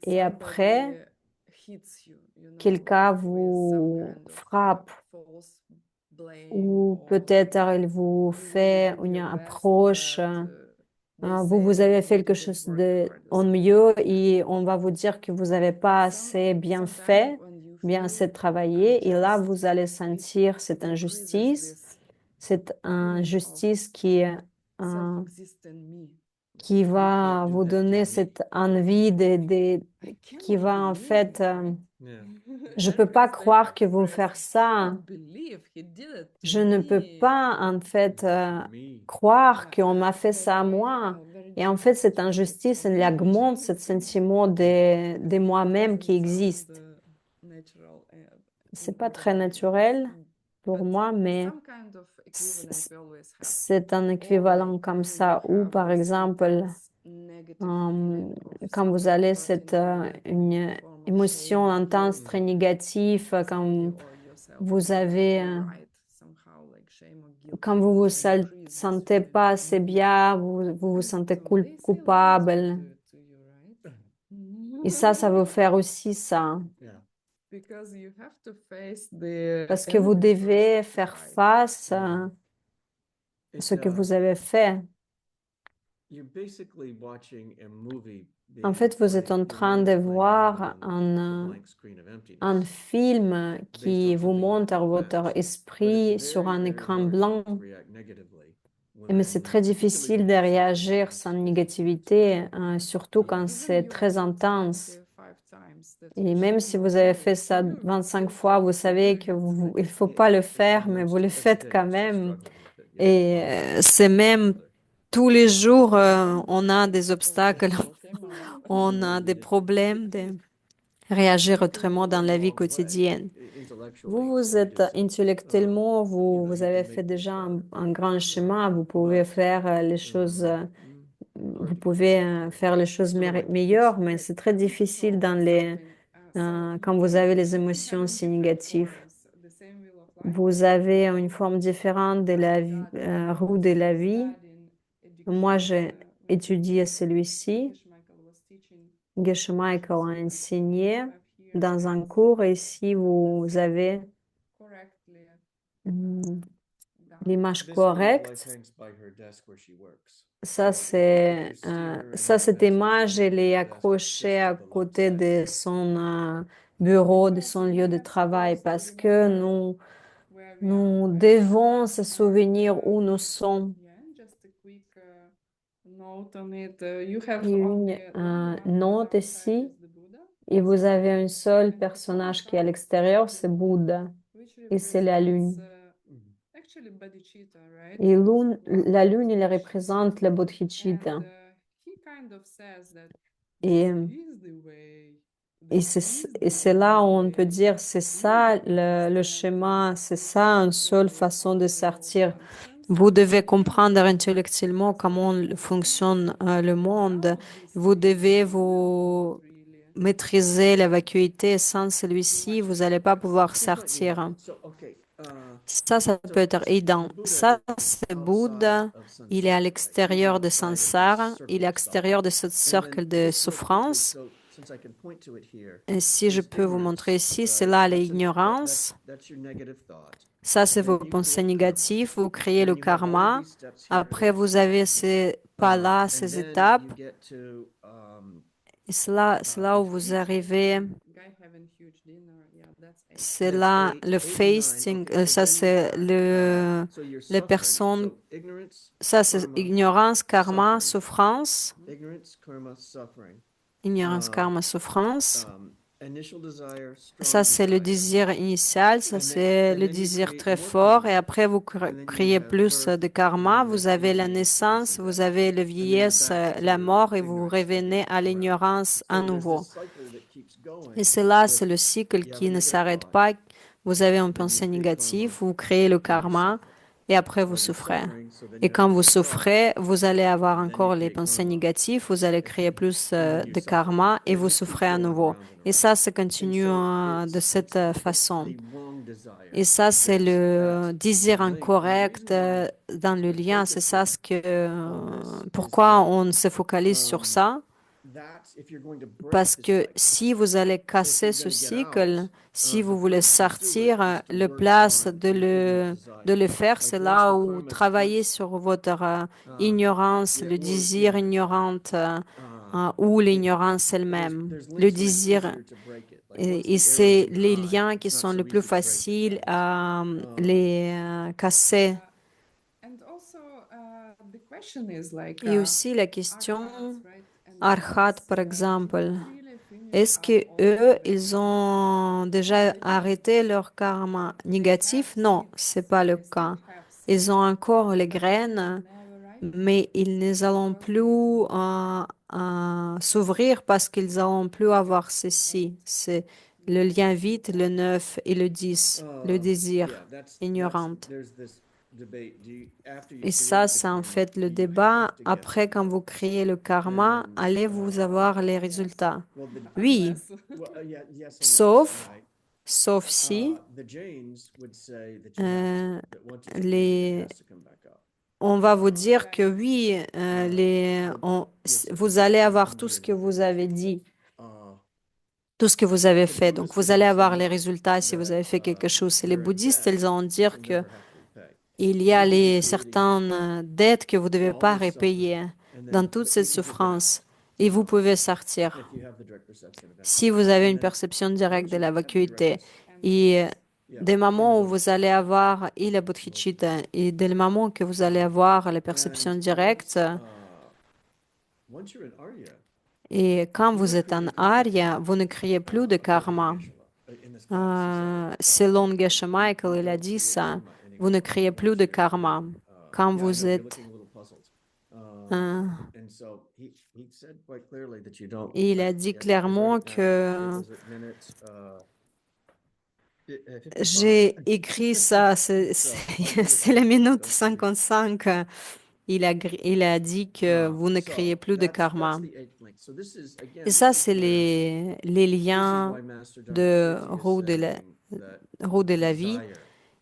et après, quelqu'un vous frappe, ou peut-être il vous fait une approche, vous avez fait quelque chose de en mieux et on va vous dire que vous n'avez pas assez bien fait, bien assez travaillé, et là, vous allez sentir cette injustice euh, qui va vous donner cette envie qui va en fait, je peux pas croire que vous faites ça. Je ne peux pas en fait croire qu'on m'a fait ça à moi. Et en fait, cette injustice, elle augmente ce sentiment de moi-même qui existe. C'est pas très naturel pour moi, mais c'est un équivalent comme ça. Ou par exemple, quand vous allez une émotion intense, très négative, vous avez, quand vous vous sentez pas assez bien, vous vous sentez coupable. Et ça vous faire aussi ça. Parce que vous devez faire face à ce que vous avez fait. En fait, vous êtes en train de voir un film qui vous montre votre esprit sur un écran blanc. Mais c'est très difficile de réagir sans négativité, surtout quand c'est très intense. Et même si vous avez fait ça 25 fois, vous savez que il faut pas le faire, mais vous le faites quand même. Et c'est même tous les jours, on a des obstacles, on a des problèmes de réagir autrement dans la vie quotidienne. Vous êtes intellectuellement, vous avez fait déjà un grand chemin, vous pouvez faire les choses, vous pouvez faire les choses meilleures, mais c'est très difficile quand vous avez les émotions si négatives. Vous avez une forme différente de la roue de la vie. Moi, j'ai étudié celui-ci. Geshe Michael a enseigné dans un cours. Et si vous avez l'image correcte, cette image, elle est accrochée à côté de son bureau, de son lieu de travail, parce que nous devons se souvenir où nous sommes. Il y a une note ici. Et vous avez un seul personnage qui est à l'extérieur, c'est Bouddha. which Et c'est la lune. represents actually Bodhicitta, right? Et la lune, elle représente le bodhicitta. And he kind of says that Et, this is the way. et c'est là où on peut dire, c'est ça le chemin, c'est ça une seule façon de sortir. Vous devez comprendre intellectuellement comment fonctionne le monde. Vous devez vous maîtriser la vacuité. Sans celui-ci, vous n'allez pas pouvoir sortir. Ça peut être aidant. Ça, c'est Bouddha. Il est à l'extérieur de Sansara. Il est à l'extérieur de ce cercle de souffrance. Et si je peux vous montrer ici, c'est là l'ignorance. Ça, c'est vos pensées négatives. Vous créez le karma. Après, vous avez ces pas-là, ces étapes. Et c'est là où vous arrivez. C'est là le fasting. Ça, c'est les personnes. Ça, c'est ignorance, karma, souffrance. Ignorance, karma, souffrance. Ça, c'est le désir initial, ça, c'est le désir très fort. Et après, vous créez plus de karma. Vous avez la naissance, vous avez la vieillesse, la mort, et vous revenez à l'ignorance à nouveau. Et c'est là, c'est le cycle qui ne s'arrête pas. Vous avez une pensée négative, vous créez le karma, et après, vous souffrez. Et quand vous souffrez, vous allez avoir encore les pensées négatives, vous allez créer plus de karma, et vous souffrez à nouveau. Et ça continue de cette façon. Et ça, c'est le désir incorrect dans le lien. C'est ça pourquoi on se focalise sur ça. Parce que si vous allez casser ce cycle, si vous voulez sortir, le place de le faire, c'est là où travailler sur votre ignorance, le désir ignorante ou l'ignorance elle-même. Le désir, et c'est les liens qui sont les plus faciles à les casser. Et aussi la question, Arhat par exemple, est-ce que eux, ils ont déjà arrêté leur karma négatif? Non, c'est pas le cas. Ils ont encore les graines, mais ils ne allons plus s'ouvrir parce qu'ils n'allont plus avoir ceci. C'est le lien vide, le 9 et le 10, le désir ignorant. Et ça, c'est en fait le débat. Après, quand vous créez le karma, allez-vous avoir les résultats? Oui, sauf si les, on va vous dire que oui, vous allez avoir tout ce que vous avez dit, tout ce que vous avez fait. Donc, vous allez avoir les résultats si vous avez fait quelque chose. Et les bouddhistes, ils vont dire que il y a certaines dettes que vous ne devez pas repayer dans toute cette souffrance et vous pouvez sortir. Si vous avez une perception directe de la vacuité et des moments où vous allez avoir la bodhicitta et des moments que vous allez avoir la perception directe, et quand vous êtes en Arya, vous ne créez plus de karma. Selon Geshe Michael, il a dit ça. Vous ne créez plus de karma. Quand vous êtes... et il a dit clairement que... J'ai écrit ça, c'est la minute 55. Il a dit que vous ne créez plus de karma. Et ça, c'est les liens de roue de la vie.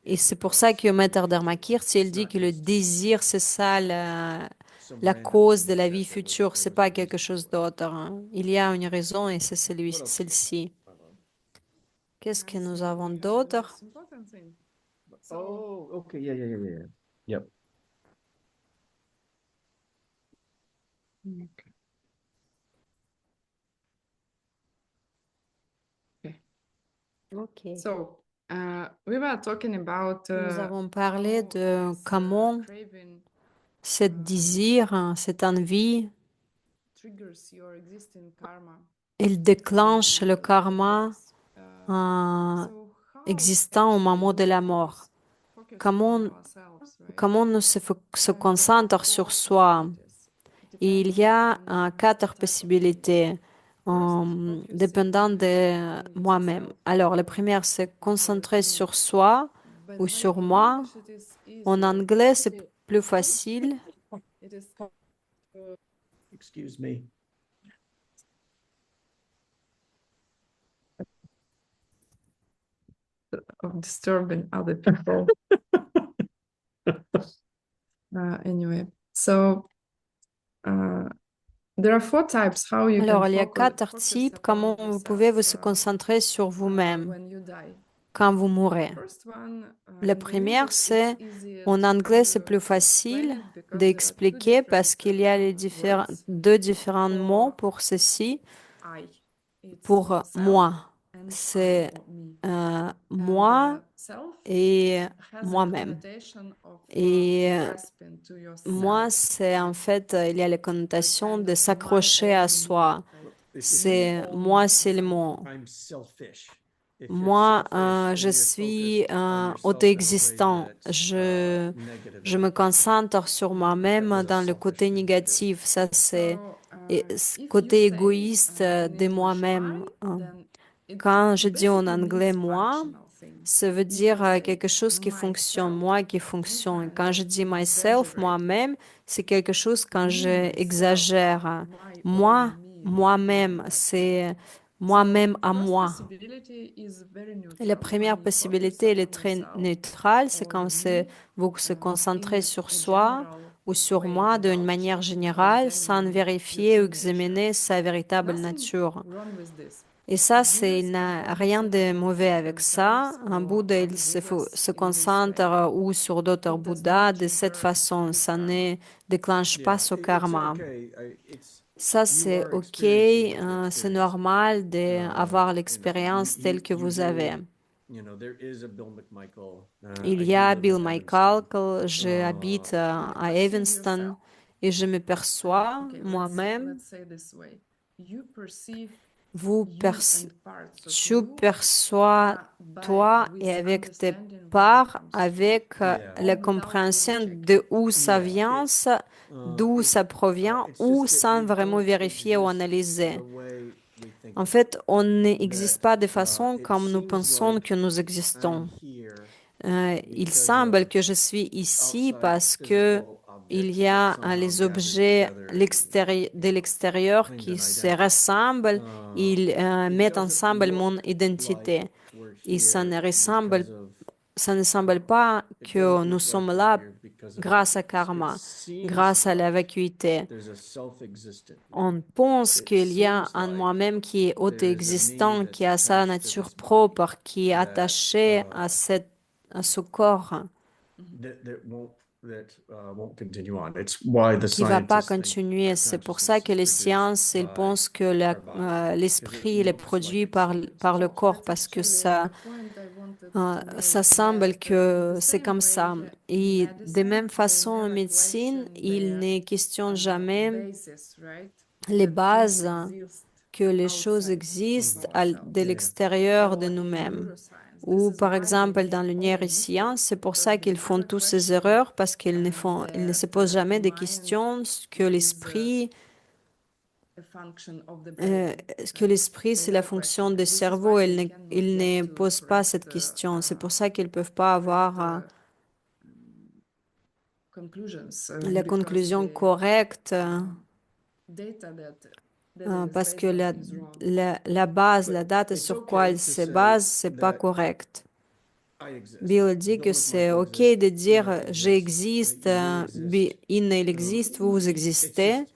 Et c'est pour ça que Maître Dharmakirti, il dit que le désir, c'est ça la cause de la vie future, c'est pas quelque chose d'autre, hein. Il y a une raison et c'est celle-ci. Qu'est-ce que nous avons d'autre? Oh, okay, yeah. Yep. Ok. So, we were talking about Nous avons parlé de this, comment craving cette désir, cette envie triggers your existing karma. il déclenche le karma So how existant au moment de la mort. focus Comment, on ourselves, right? comment on se concentre sur soi? It Il depends y a on quatre type of possibilités focusing dépendant de on moi-même. self. Alors, la première, c'est concentrer sur soi By ou the way, sur in moi. English it is En easier. anglais, c'est plus facile. It is Excuse me. of disturbing other people. Anyway, so there are four types how you Alors, can il y a quatre focus types upon comment vous yourself, pouvez vous concentrer sur vous-même when you die. quand vous mourrez. First one, La in première, English, it's c'est easier en anglais, c'est plus to explain facile it because there are two d'expliquer parce qu'il y a les different words. deux différents mots For pour ceci. I, it's Pour self moi, and c'est I or me. moi Self et has a moi-même. connotation of Et grasping to moi, yourself. c'est en fait, il y a la connotation Kind de of s'accrocher my à own soi. me, right? C'est You moi, own c'est le something. mot. I'm selfish. If you're Moi, selfish, je then you're suis focused on yourself in a way auto-existant. that's negative Je me energy. concentre sur moi-même That is a dans le selfish côté thing to do. négatif. Ça, c'est If you côté say égoïste in de English moi-même. I, then it Quand je dis en basically anglais means moi, functional thing. ça veut You dire can say quelque chose qui fonctionne, myself, moi qui you fonctionne. kind Quand of je dis myself, exaggerate. moi-même, c'est quelque chose quand Me, j'exagère. my Moi, own me, moi-même, like that. c'est moi-même à First moi. possibility is very Et la neutral, première when you focus possibilité, elle est upon très yourself neutrale, c'est or quand you vous se concentrez in sur a soi general ou sur way, moi d'une without manière checking or générale, sans examining your vérifier ou true nature. examiner sa véritable Nothing nature. wrong with this. Et ça, c'est, il Buddhists n'a focus rien de on mauvais avec ça. themselves Un or Bouddha, il other Buddhas se in this way. concentre ou sur d'autres It does Bouddhas not de cette trigger façon. this Ça karma. ne déclenche pas Yeah, ce it's karma. okay. Ça, You c'est are OK. experiencing what you're C'est experiencing. normal d'avoir You l'expérience telle que vous avez. there is a Bill McMichael. Il I y do a live Bill in Evanston. McCullough, j'habite You à perceive Evanston yourself. et je me perçois Okay, moi-même. let's say this way. You perceive Vous you perce- and parts of Tu you perçois toi with et avec tes understanding where it parts, comes from, avec Yeah. la or without compréhension really checking. de où ça Yeah, vient, d'où ça provient, it's ou just that sans we vraiment don't vérifier ou exist analyser. the way we think En we fait, do. on n'existe pas de That façon it comme nous seems pensons like que nous I'm existons. here Il because semble of que je suis ici outside parce que physical il objects y that a somehow les gathered objets together de l'extérieur claimed qui an se identity. ressemblent, ils It mettent doesn't ensemble look mon identité. like we're Et here because of ça ne semble pas it que doesn't nous look sommes like we're là here because of grâce à existence. It karma, seems grâce à la like vacuité. there's a self-existent me. On pense It qu'il y a seems un like moi-même qui est there is a me auto-existant, that's qui a sa attached to nature this body propre, qui est that attaché à ce corps, won't continue on. It's why the qui va pas scientists think continuer. our C'est pour ça consciousness que is les produced sciences, ils by pensent que our body because l'esprit it il est looks produit like it's par le corps, That's parce que actually the point I wanted to ça make, semble that que in the c'est same comme ça. way, Et de medicine, même they façon, en never médecine, question il the n'est question jamais basis, right? les That things bases exist que les choses outside existent of ourselves. de l'extérieur de Or in nous-mêmes. neuroscience, Ou this is par why they exemple dans make le all the neuroscience, c'est mistakes, pour because ça they qu'ils font never tous ces question erreurs, parce qu'ils ils ne se that posent jamais des mind questions que is l'esprit a function of the euh, brain, que right? l'esprit, They c'est la never question fonction it. du This is cerveau. why they cannot Ils get ne to posent pas cette question. C'est pour ça qu'ils ne peuvent pas avoir correct conclusions, la because conclusion the correcte, data that it is parce que based on is wrong. la base, la But date it's sur quoi okay elle to se say base, c'est pas that correct. I exist. Bill dit que Bill c'est McMichael OK exists. de dire Enoch exists. j'existe, You exist. il existe, vous It's existez. just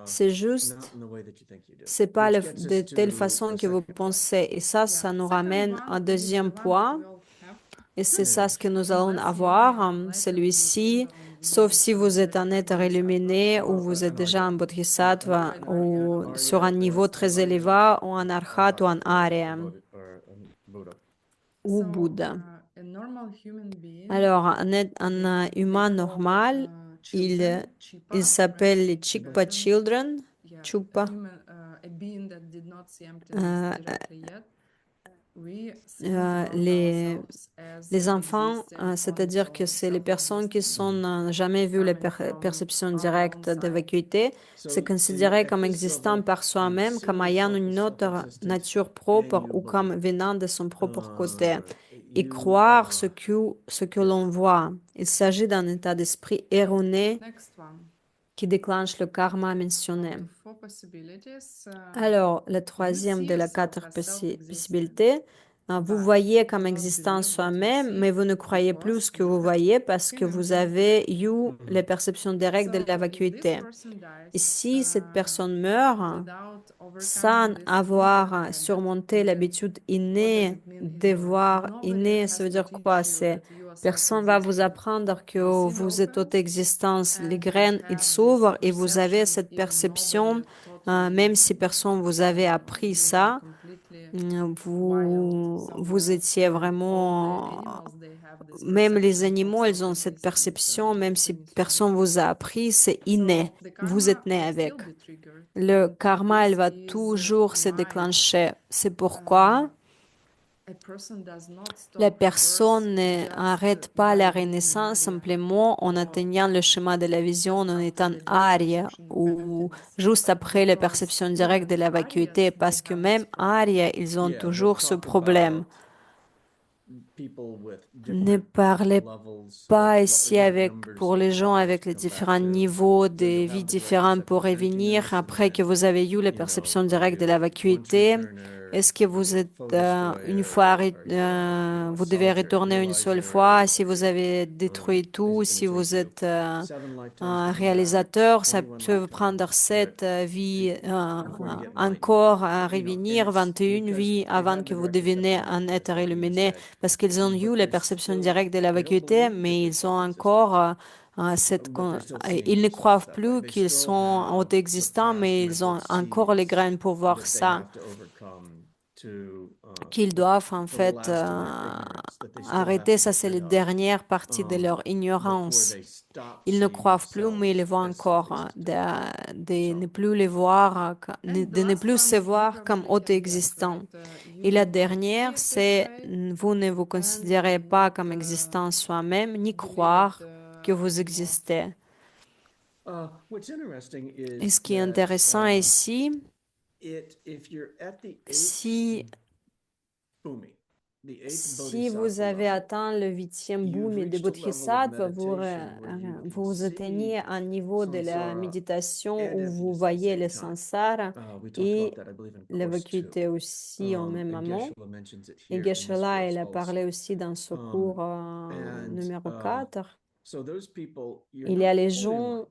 C'est not juste, in the way that you think you do. c'est pas Which gets de us telle to façon the que vous second point. pensez. Et ça, ça nous ramène à un deuxième point. Et c'est ça ce que nous allons avoir. Celui-ci, sauf si vous êtes un être illuminé ou vous êtes déjà un bodhisattva ou sur un niveau très élevé ou un arhat ou un arya ou Bouddha. Alors, un humain normal, il s'appelle les Chikpa Children. Chupa. a being that did not see Euh, emptiness directly yet, we think euh, about les, ourselves as les enfants, existing on c'est-à-dire its que own, c'est les personnes qui sont jamais vu les coming from perceptions our own directes de side. vacuité, c'est considéré comme existant par soi-même, comme ayant une autre nature propre ou comme venant de son propre côté. Et croire ce que l'on voit. Il s'agit d'un état d'esprit erroné Next one. qui déclenche le karma mentionné. Out of four possibilities, Alors, le troisième de la quatre possibilités, vous voyez comme existant soi-même, mais vous ne croyez plus ce que vous voyez parce que vous avez eu les perceptions directes de la vacuité. Et si cette personne meurt sans avoir surmonté l'habitude innée de voir, innée, ça veut dire quoi? C'est personne va vous apprendre que vous êtes haute existence. Les graines, ils s'ouvrent et vous avez cette perception, même si personne vous avait appris ça, vous étiez vraiment, même les animaux, ils ont cette perception, même si personne vous a appris, c'est inné. Vous êtes né avec. Le karma, elle va toujours se déclencher. C'est pourquoi la personne n'arrête pas la renaissance simplement en atteignant le chemin de la vision en étant Arya ou juste après la perception directe de la vacuité, parce que même Arya, ils ont toujours ce problème. Ne parlez pas ici pour les gens avec les différents niveaux de vie différents pour revenir après que vous avez eu la perception directe de la vacuité. Est-ce que vous êtes une fois, vous devez retourner une seule fois si vous avez détruit tout, si vous êtes un réalisateur, ça peut prendre 7 vies encore à revenir, 21 vies avant que vous deveniez un être illuminé, parce qu'ils ont eu les perceptions directes de la vacuité, mais ils ont encore ils ne croient plus qu'ils sont auto-existants, mais ils ont encore les graines pour voir ça, qu'ils doivent en fait arrêter. Ça, c'est la dernière partie de leur ignorance. Ils ne croient plus, mais ils le voient encore, de ne plus les voir, de ne plus se voir comme auto-existants. Et la dernière, c'est vous ne vous considérez pas comme existant soi-même, ni croire que vous existez. Et ce qui est intéressant ici, si vous avez atteint le 8e bhumi de Bodhisattva, vous atteignez un niveau de la méditation où vous voyez le samsara et la vacuité aussi en même moment. Et Geshe-la, elle a parlé aussi dans ce cours numéro 4. Il y a les gens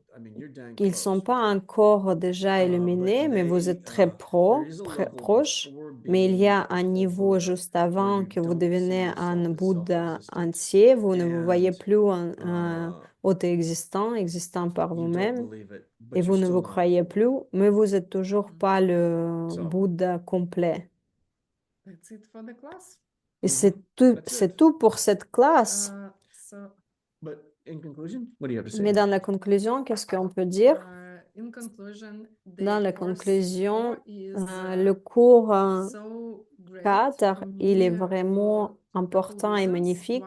qui ne sont pas encore déjà illuminés, mais vous êtes très proches. Mais il y a un niveau juste avant que vous devenez un Bouddha entier. Vous ne vous voyez plus un auto-existant, existant par vous-même. Et vous ne vous croyez plus, mais vous n'êtes toujours pas le Bouddha complet. Et c'est tout pour cette classe. Mais dans la conclusion, qu'est-ce qu'on peut dire? Dans la conclusion, le cours 4, il est vraiment important et magnifique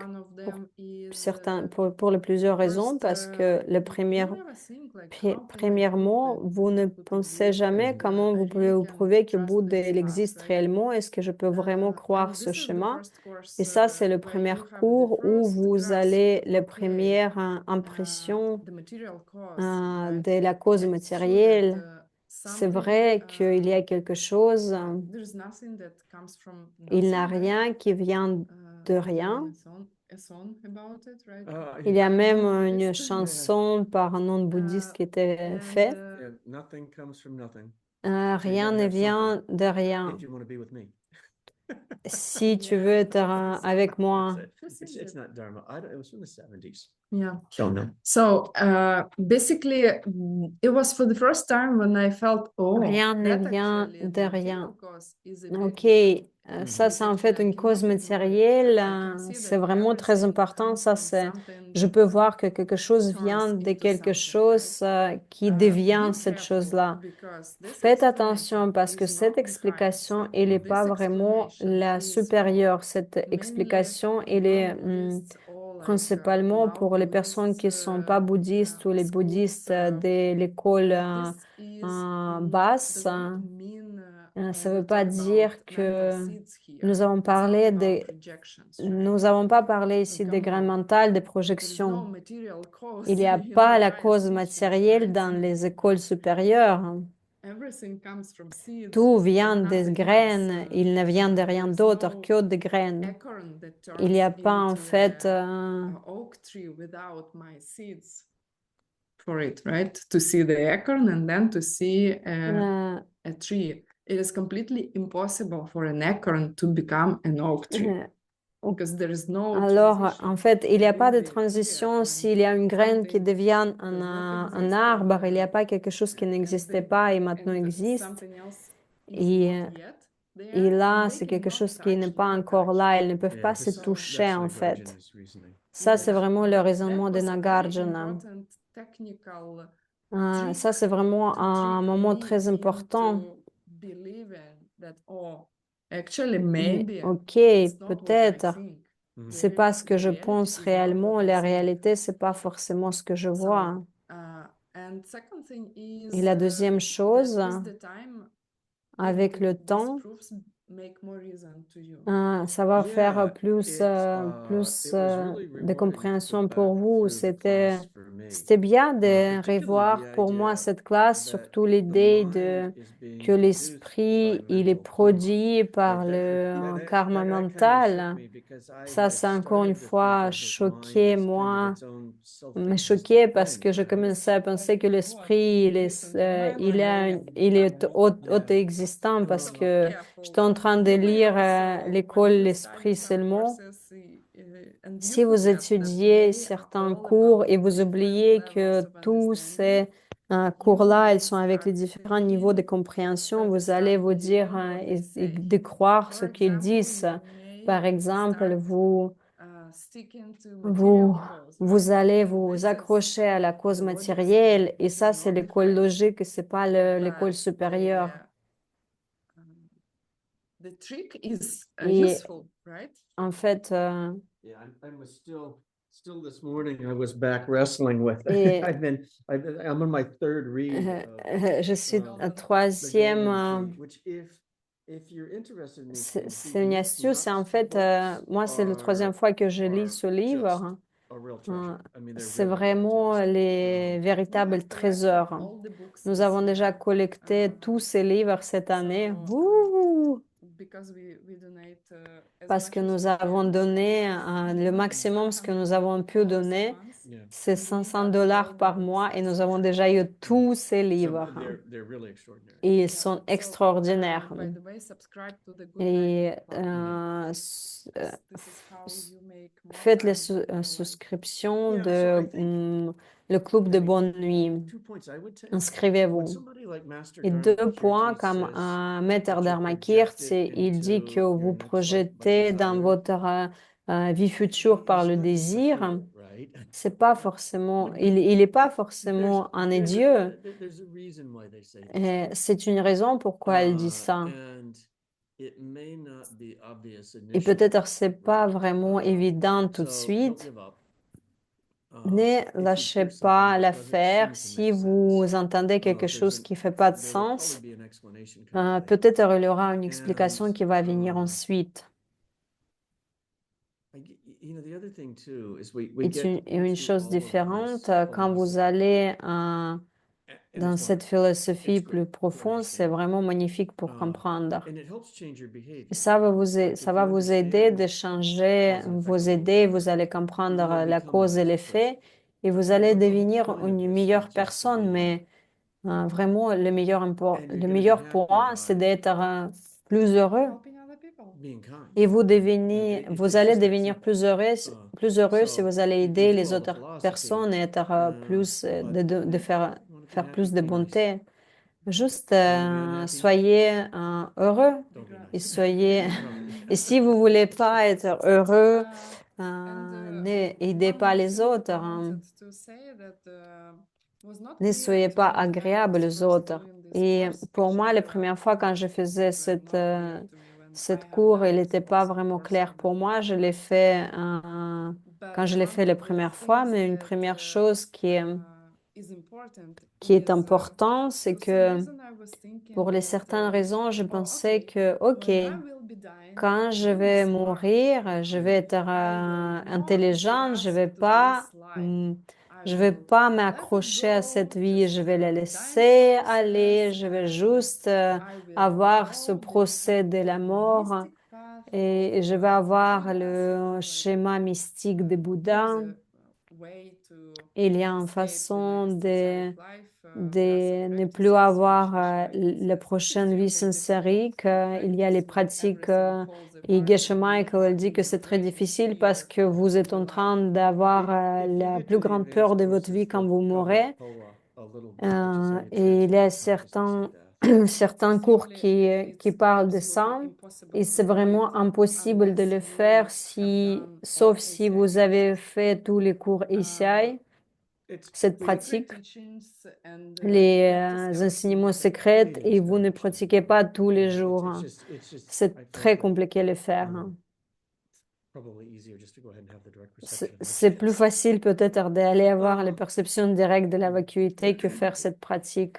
pour les plusieurs raisons, parce que premièrement, vous ne pensez jamais comment vous pouvez vous prouver que Bouddha il existe réellement. Est-ce que je peux vraiment croire ce schéma? Et ça, c'est le premier cours où vous allez les premières impressions de la cause matérielle. C'est vrai qu'il y a quelque chose, il n'y a rien qui vient de rien. Il y a même une chanson par un non-bouddhiste qui était faite. Rien ne vient de rien. Si tu veux être avec moi. Yeah. So no. So basically, it was for the first time when I felt, oh, Rien ne that vient actually de the rien. material cause is a big Ok, deal. ça c'est en fait une cause matérielle, c'est vraiment très important. Ça c'est, je peux voir que quelque chose vient de quelque chose qui devient cette chose-là. Faites attention parce que cette explication, elle n'est pas vraiment la supérieure. Cette explication, elle est principalement pour les personnes qui ne sont pas bouddhistes ou les bouddhistes de l'école basse. Ça ne veut pas dire que nous avons parlé de, nous n'avons pas parlé ici des graines mentales, des projections. Il n'y a pas la cause matérielle dans les écoles supérieures. Tout vient des graines, il ne vient de rien d'autre que des graines. Il n'y a pas en fait for it, right? To see the acorn and then to see a tree. It is completely impossible for an acorn to become an oak tree. Because there is no alors, transition en fait, il n'y a pas de between the transition. idea S'il y a une graine qui something devient does not un exist arbre, il n'y a and pas quelque chose qui n'existait pas et maintenant existe. something else is Et, not yet there, et là, and c'est they quelque cannot chose qui n'est touch pas the encore touch. là. Ils ne peuvent Yeah, pas se that's toucher, en fait. Nagarjuna's reasoning. Ça, c'est Yeah. vraiment le raisonnement That de was a very Nagarjuna. important technical Ça, c'est vraiment to un trick moment me très important. into believing that, oh, actually, maybe Ok, it's not what I peut-être. think. Mhm. C'est pas ce que The je reality pense is not réellement. what I La think. réalité, c'est pas forcément ce que je vois. And second thing is Et la deuxième chose, that with the time, avec le these temps, proofs make more reason to you. ça va faire Yeah, plus, it was really de rewarding to compréhension go pour back vous. through the class for me. C'était bien de Particularly revoir the pour moi idea cette classe, that surtout the l'idée mind de is being que produced l'esprit, by il est mental karma. produit par le karma That kind of shook mental. me because I Ça, had c'est encore une started to think fois of the mind choqué, as kind of moi, its own me self-existent choqué parce thing, que je right? commençais à penser que l'esprit, il est auto-existant parce que j'étais en train de lire l'école L'Esprit seulement. Si vous étudiez certains cours et vous oubliez que tous ces cours-là, ils sont avec les différents niveaux de compréhension, vous allez vous dire et de croire ce qu'ils disent. Par exemple, vous allez vous accrocher à la cause matérielle et ça, c'est l'école logique, c'est pas l'école supérieure. The trick is Et useful, right? en fait, Yeah, I was still this morning, I was back wrestling with Et- it. I'm on my third read of je suis à the troisième. Golden Key, which if you're interested in these things, C'est une these astuce et en fait, books moi, c'est la troisième are fois que je lis ce just livre. a real treasure. I mean, they're C'est really vraiment fantastic. les véritables trésors. All the books Nous this avons déjà year, collecté tous ces livres cette année. so, Wouhou! because we donate as Parce much que as nous we avons can. donné le maximum, ce que nous avons pu donner, Yeah. c'est 500 dollars par mois et nous avons déjà eu tous ces So livres. they're really extraordinary. Et ils sont extraordinaires. By the way, subscribe to the Good Et Life Club. s- This is how you make more faites les time in your life. souscriptions Yeah, so de I think le club de maybe bonne nuit. 2 points I would take. When Inscrivez-vous. somebody like Master Et Dharma 2 points, Kirti comme says Maître that you're Dharmakirti, projected il dit que into vous your next life by projetez dans desire, votre vie future par le he's not just a désir. fool, right? C'est pas forcément, il est pas forcément un idiot. There's a reason why they say this. C'est une raison pourquoi elle dit ça. And it may not be obvious Et initially, peut-être c'est pas right? vraiment évident tout de So don't suite. give up. Ne If you lâchez hear something pas that doesn't l'affaire seem to si make vous sense, entendez quelque chose qui fait pas de there will probably sens. be an explanation coming later. Peut-être il y aura une And explication qui va venir ensuite. the other thing too is we Et get une into chose all of différente, this quand vous philosophy, allez and dans it's cette wonderful. philosophie It's plus great to profonde, c'est understand. vraiment magnifique pour comprendre. And it helps change your behavior. Et ça va Like ça if va you vous aider de understand changer cause and vos effect a little idées, better, vous allez you comprendre will la become a cause et better l'effet, person. et vous allez But the devenir whole point of une this meilleure is just to personne, be mais vraiment, le meilleur and you're le gonna be meilleur pour happy moi, c'est by d'être plus heureux. Helping other people. Et vous allez devenir plus heureux si vous allez aider les autres personnes et être plus, de faire plus de bonté. Juste soyez heureux et soyez. Et si vous voulez pas être heureux, n'aidez pas les autres. Ne soyez pas agréables aux autres. Et pour moi, la première fois quand je faisais cette cours, il n'était pas vraiment clair pour moi. Je l'ai fait quand je l'ai fait la première fois, mais une première chose qui est importante, c'est que pour les certaines raisons, je pensais que, OK, quand je vais mourir, je vais être intelligente, je vais pas m'accrocher à cette vie, je vais la laisser aller, je vais juste avoir ce procès de la mort et je vais avoir le schéma mystique de Bouddha. Il y a une façon de ne plus avoir la prochaine vie sincérique. Il y a les pratiques et Geshe Michael elle dit que c'est très difficile parce que vous êtes en train d'avoir la plus grande peur de votre vie quand vous mourrez. Et il y a certains cours qui parlent de ça. Et c'est vraiment impossible de le faire sauf si vous avez fait tous les cours ICI, cette pratique, les enseignements secrets, et vous ne pratiquez pas tous les jours. C'est très compliqué de le faire. C'est plus facile peut-être d'aller avoir les perceptions directes de la vacuité que faire cette pratique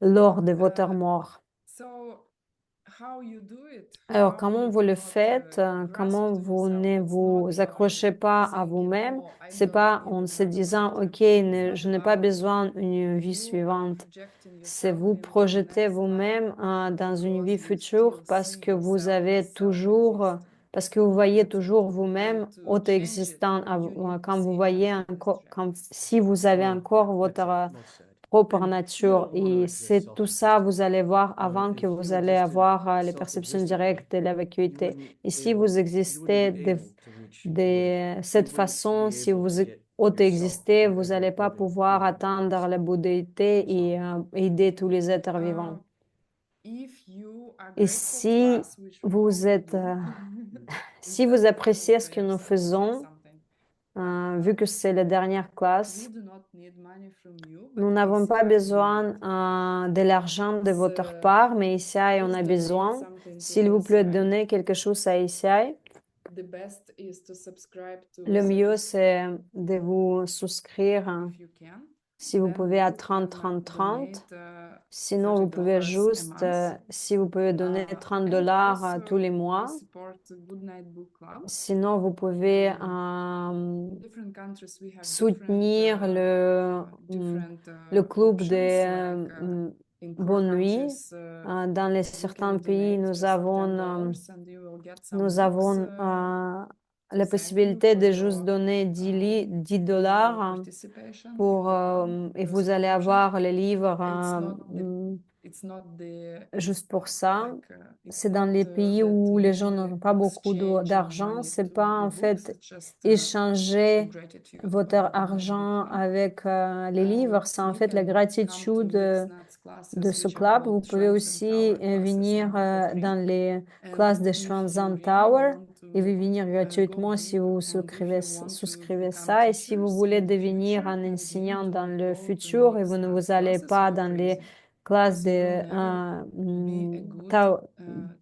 lors de votre mort. Alors, comment vous le faites? Comment vous ne vous accrochez pas à vous-même? C'est pas en se disant, OK, je n'ai pas besoin d'une vie suivante. C'est vous projeter vous-même dans une vie future parce que parce que vous voyez toujours vous-même auto-existant quand vous voyez encore, si vous avez encore votre propre nature. Et c'est tout ça, vous allez voir avant que vous allez avoir les perceptions directes de la vacuité. Et si vous existez de cette façon, si vous auto-existez, vous n'allez pas pouvoir atteindre la bouddhité et aider tous les êtres vivants. Et si vous êtes, si vous appréciez ce que nous faisons, vu que c'est la dernière classe, nous n'avons pas besoin de l'argent de votre part, mais ici, on a besoin. S'il vous plaît, donnez quelque chose à ici. Le mieux, c'est de vous souscrire, si vous pouvez, à 30-30-30. Sinon, vous pouvez juste, si vous pouvez donner $30 tous les mois. Sinon, vous pouvez soutenir le club de Bonne Nuit. Dans certains pays, nous avons la possibilité de juste donner $10 et vous allez avoir les livres juste pour ça. C'est dans les pays où les gens n'ont pas beaucoup d'argent. C'est pas en fait échanger votre argent avec les livres. C'est en fait la gratitude de ce club. Vous pouvez aussi venir dans les classes de Schwanzan Tower et vous venir gratuitement si vous souscrivez ça. Et si vous voulez devenir un enseignant dans le futur et vous ne vous allez pas dans les classes de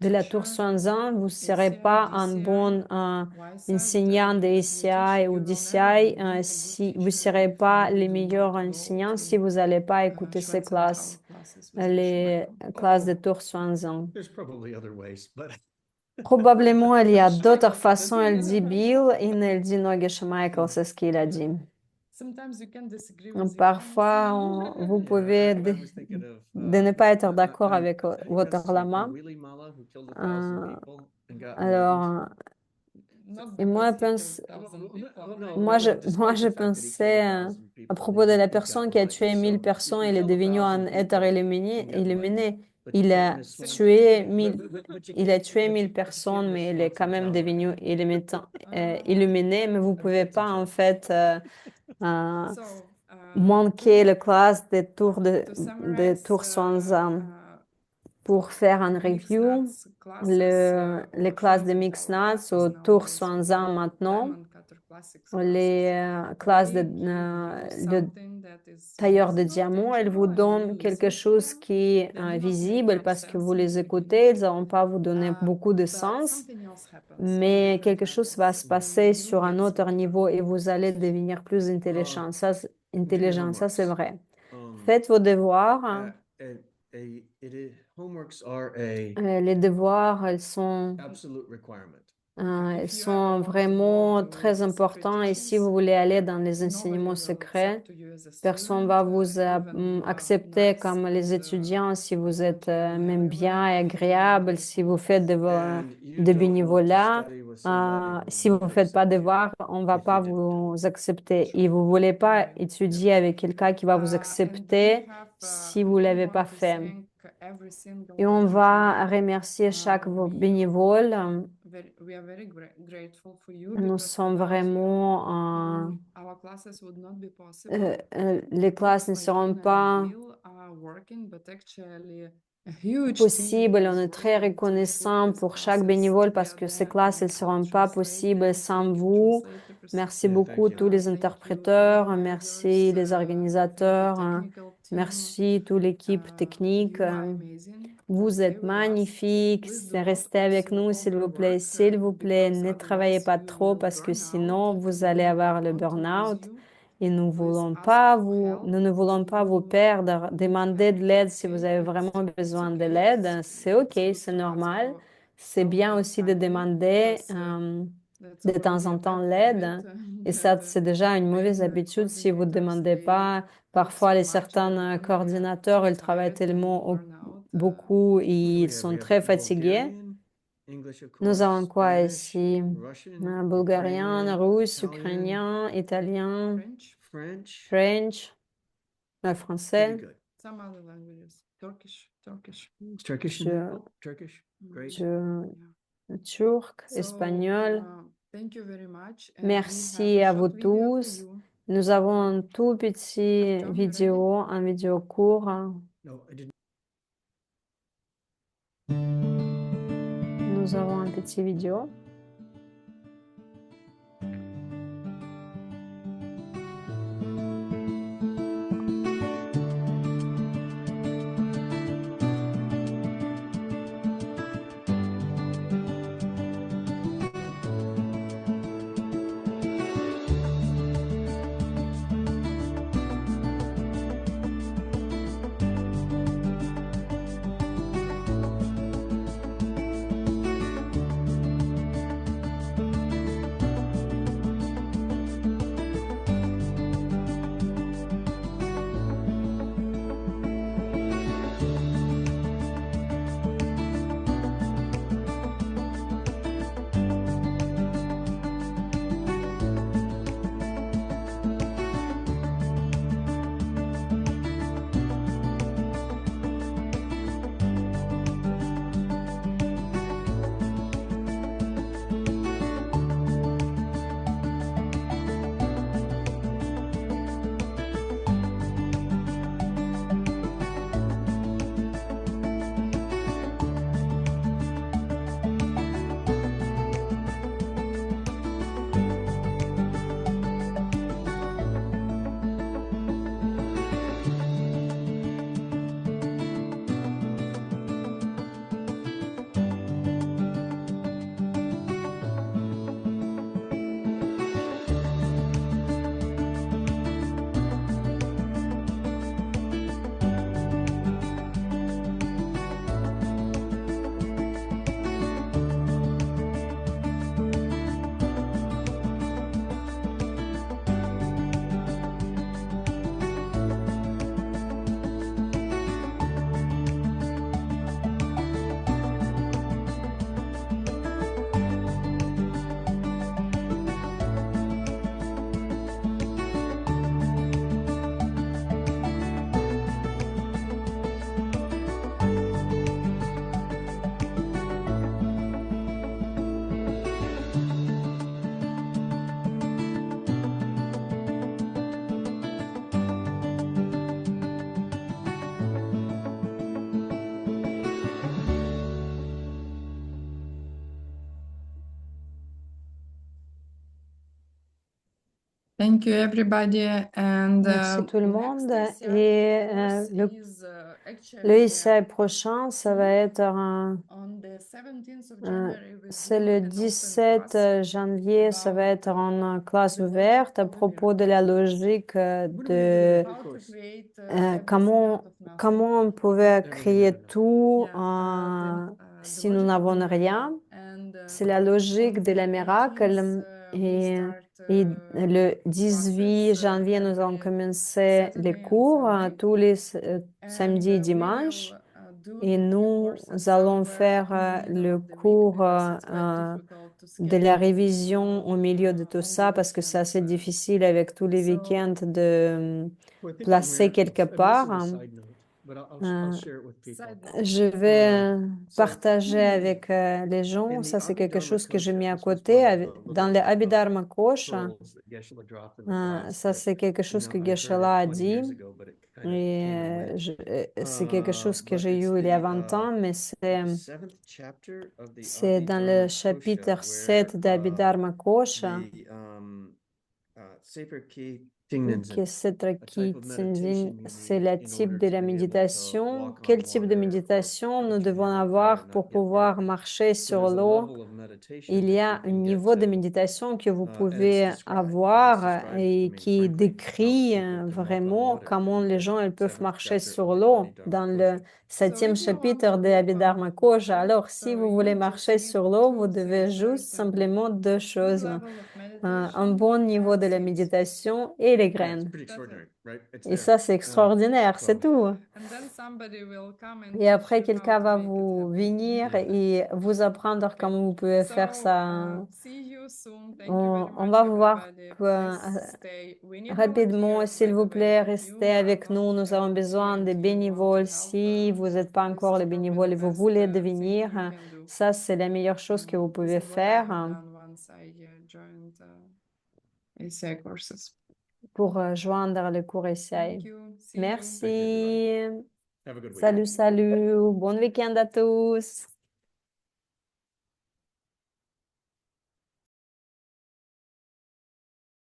la Tour Swanzan, vous ne serez pas un bon enseignant de ICI ou d'ICI si vous ne serez pas les meilleurs enseignants si vous n'allez pas écouter ces classes, les classes de Tour Swanzan. Probablement, il y a d'autres façons, elle dit Bill, et elle dit non, Geshe Michael, c'est ce qu'il a dit. Parfois, vous pouvez de ne pas être d'accord avec votre lama. Alors, et moi, je pensais à propos de la personne qui a tué 1000 personnes, il est devenu un être illuminé. Il a tué 1000 personnes, mais il est quand même devenu illuminé. Mais vous pouvez pas, en fait, manquer la classe des tours Swanzan. Pour faire un review, les classes de Mixed Nuts au tour Swanzan maintenant, les classes de tailleur de diamants, elles vous donnent quelque chose qui est visible parce que vous les écoutez, ils ne vont pas vous donner beaucoup de sens, mais quelque chose va se passer sur un autre niveau et vous allez devenir plus intelligent. Ça, c'est vrai. Faites vos devoirs. Les devoirs, ils sont vraiment très importants et si vous voulez aller dans les enseignements secrets, personne ne va vous accepter comme les étudiants si vous êtes même bien et agréable, si vous faites de bénévolat. Si vous ne faites pas de devoirs, on ne va pas vous accepter. Et vous ne voulez pas étudier avec quelqu'un qui va vous accepter si vous ne l'avez pas fait. Et on va remercier chaque bénévole. Nous sommes vraiment... les classes ne seront pas possibles. On est très reconnaissant pour chaque bénévole parce que ces classes ne seront pas possibles sans vous. Merci beaucoup tous les interpréteurs, merci les organisateurs, merci toute l'équipe technique. Vous êtes magnifiques. Restez avec nous, s'il vous plaît. S'il vous plaît, ne travaillez pas trop parce que sinon, vous allez avoir le burn-out. Et nous ne voulons pas vous perdre. Demandez de l'aide si vous avez vraiment besoin de l'aide. C'est OK, c'est normal. C'est bien aussi de demander de temps en temps l'aide. Et ça, c'est déjà une mauvaise habitude si vous ne demandez pas. Parfois, certains coordinateurs, ils travaillent tellement beaucoup et ils sont très fatigués. Nous avons quoi ici? Bulgarien, russe, ukrainien, italien, French, français. Turc, espagnol. Merci à vous tous. Nous avons un tout petit vidéo, un vidéo court. Nous avons un petit vidéo. Thank you, everybody. And Merci tout le monde. next Et course le is ECI prochain, ça va être on the 17th of January, we c'est do le an open 17 class janvier, ça va être en classe the logic ouverte à of propos mirror. de la logique de How to create everything comment, out of nothing. comment on pouvait créer Everything out of tout Yeah, si the nous logic of n'avons miracle. rien. And C'est la logique de la miracle. Et, et le 18 janvier, nous allons commencer les cours tous les samedis et dimanches. Et nous allons faire le cours de la révision au milieu de tout ça parce que c'est assez difficile avec tous les week-ends de placer quelque part. Je vais partager avec les gens. Ça, c'est quelque chose que j'ai mis à côté. Dans le Abhidharma Kosh, ça, c'est quelque chose que Geshe-la a dit. Et c'est quelque chose que j'ai eu il y a 20 ans, mais c'est dans le chapitre 7 d'Abhidharma Kosh que c'est le type de la méditation. Quel type de méditation nous devons avoir pour pouvoir marcher sur l'eau? Il y a un niveau de méditation que vous pouvez avoir et qui décrit vraiment comment les gens ils peuvent marcher sur l'eau dans le 7e chapitre de Abhidharma Kosh. Alors, si vous voulez marcher sur l'eau, vous devez juste simplement deux choses. Un bon niveau de la méditation et les graines. Et ça, c'est extraordinaire, c'est tout. Et après, quelqu'un va vous venir et vous apprendre comment vous pouvez faire ça. On va vous voir rapidement, s'il vous plaît, restez avec nous. Nous avons besoin de bénévoles. Si vous n'êtes pas encore les bénévoles et vous voulez devenir, ça, c'est la meilleure chose que vous pouvez faire pour joindre le cours essai. Merci. Salut, salut. Bon week-end à tous.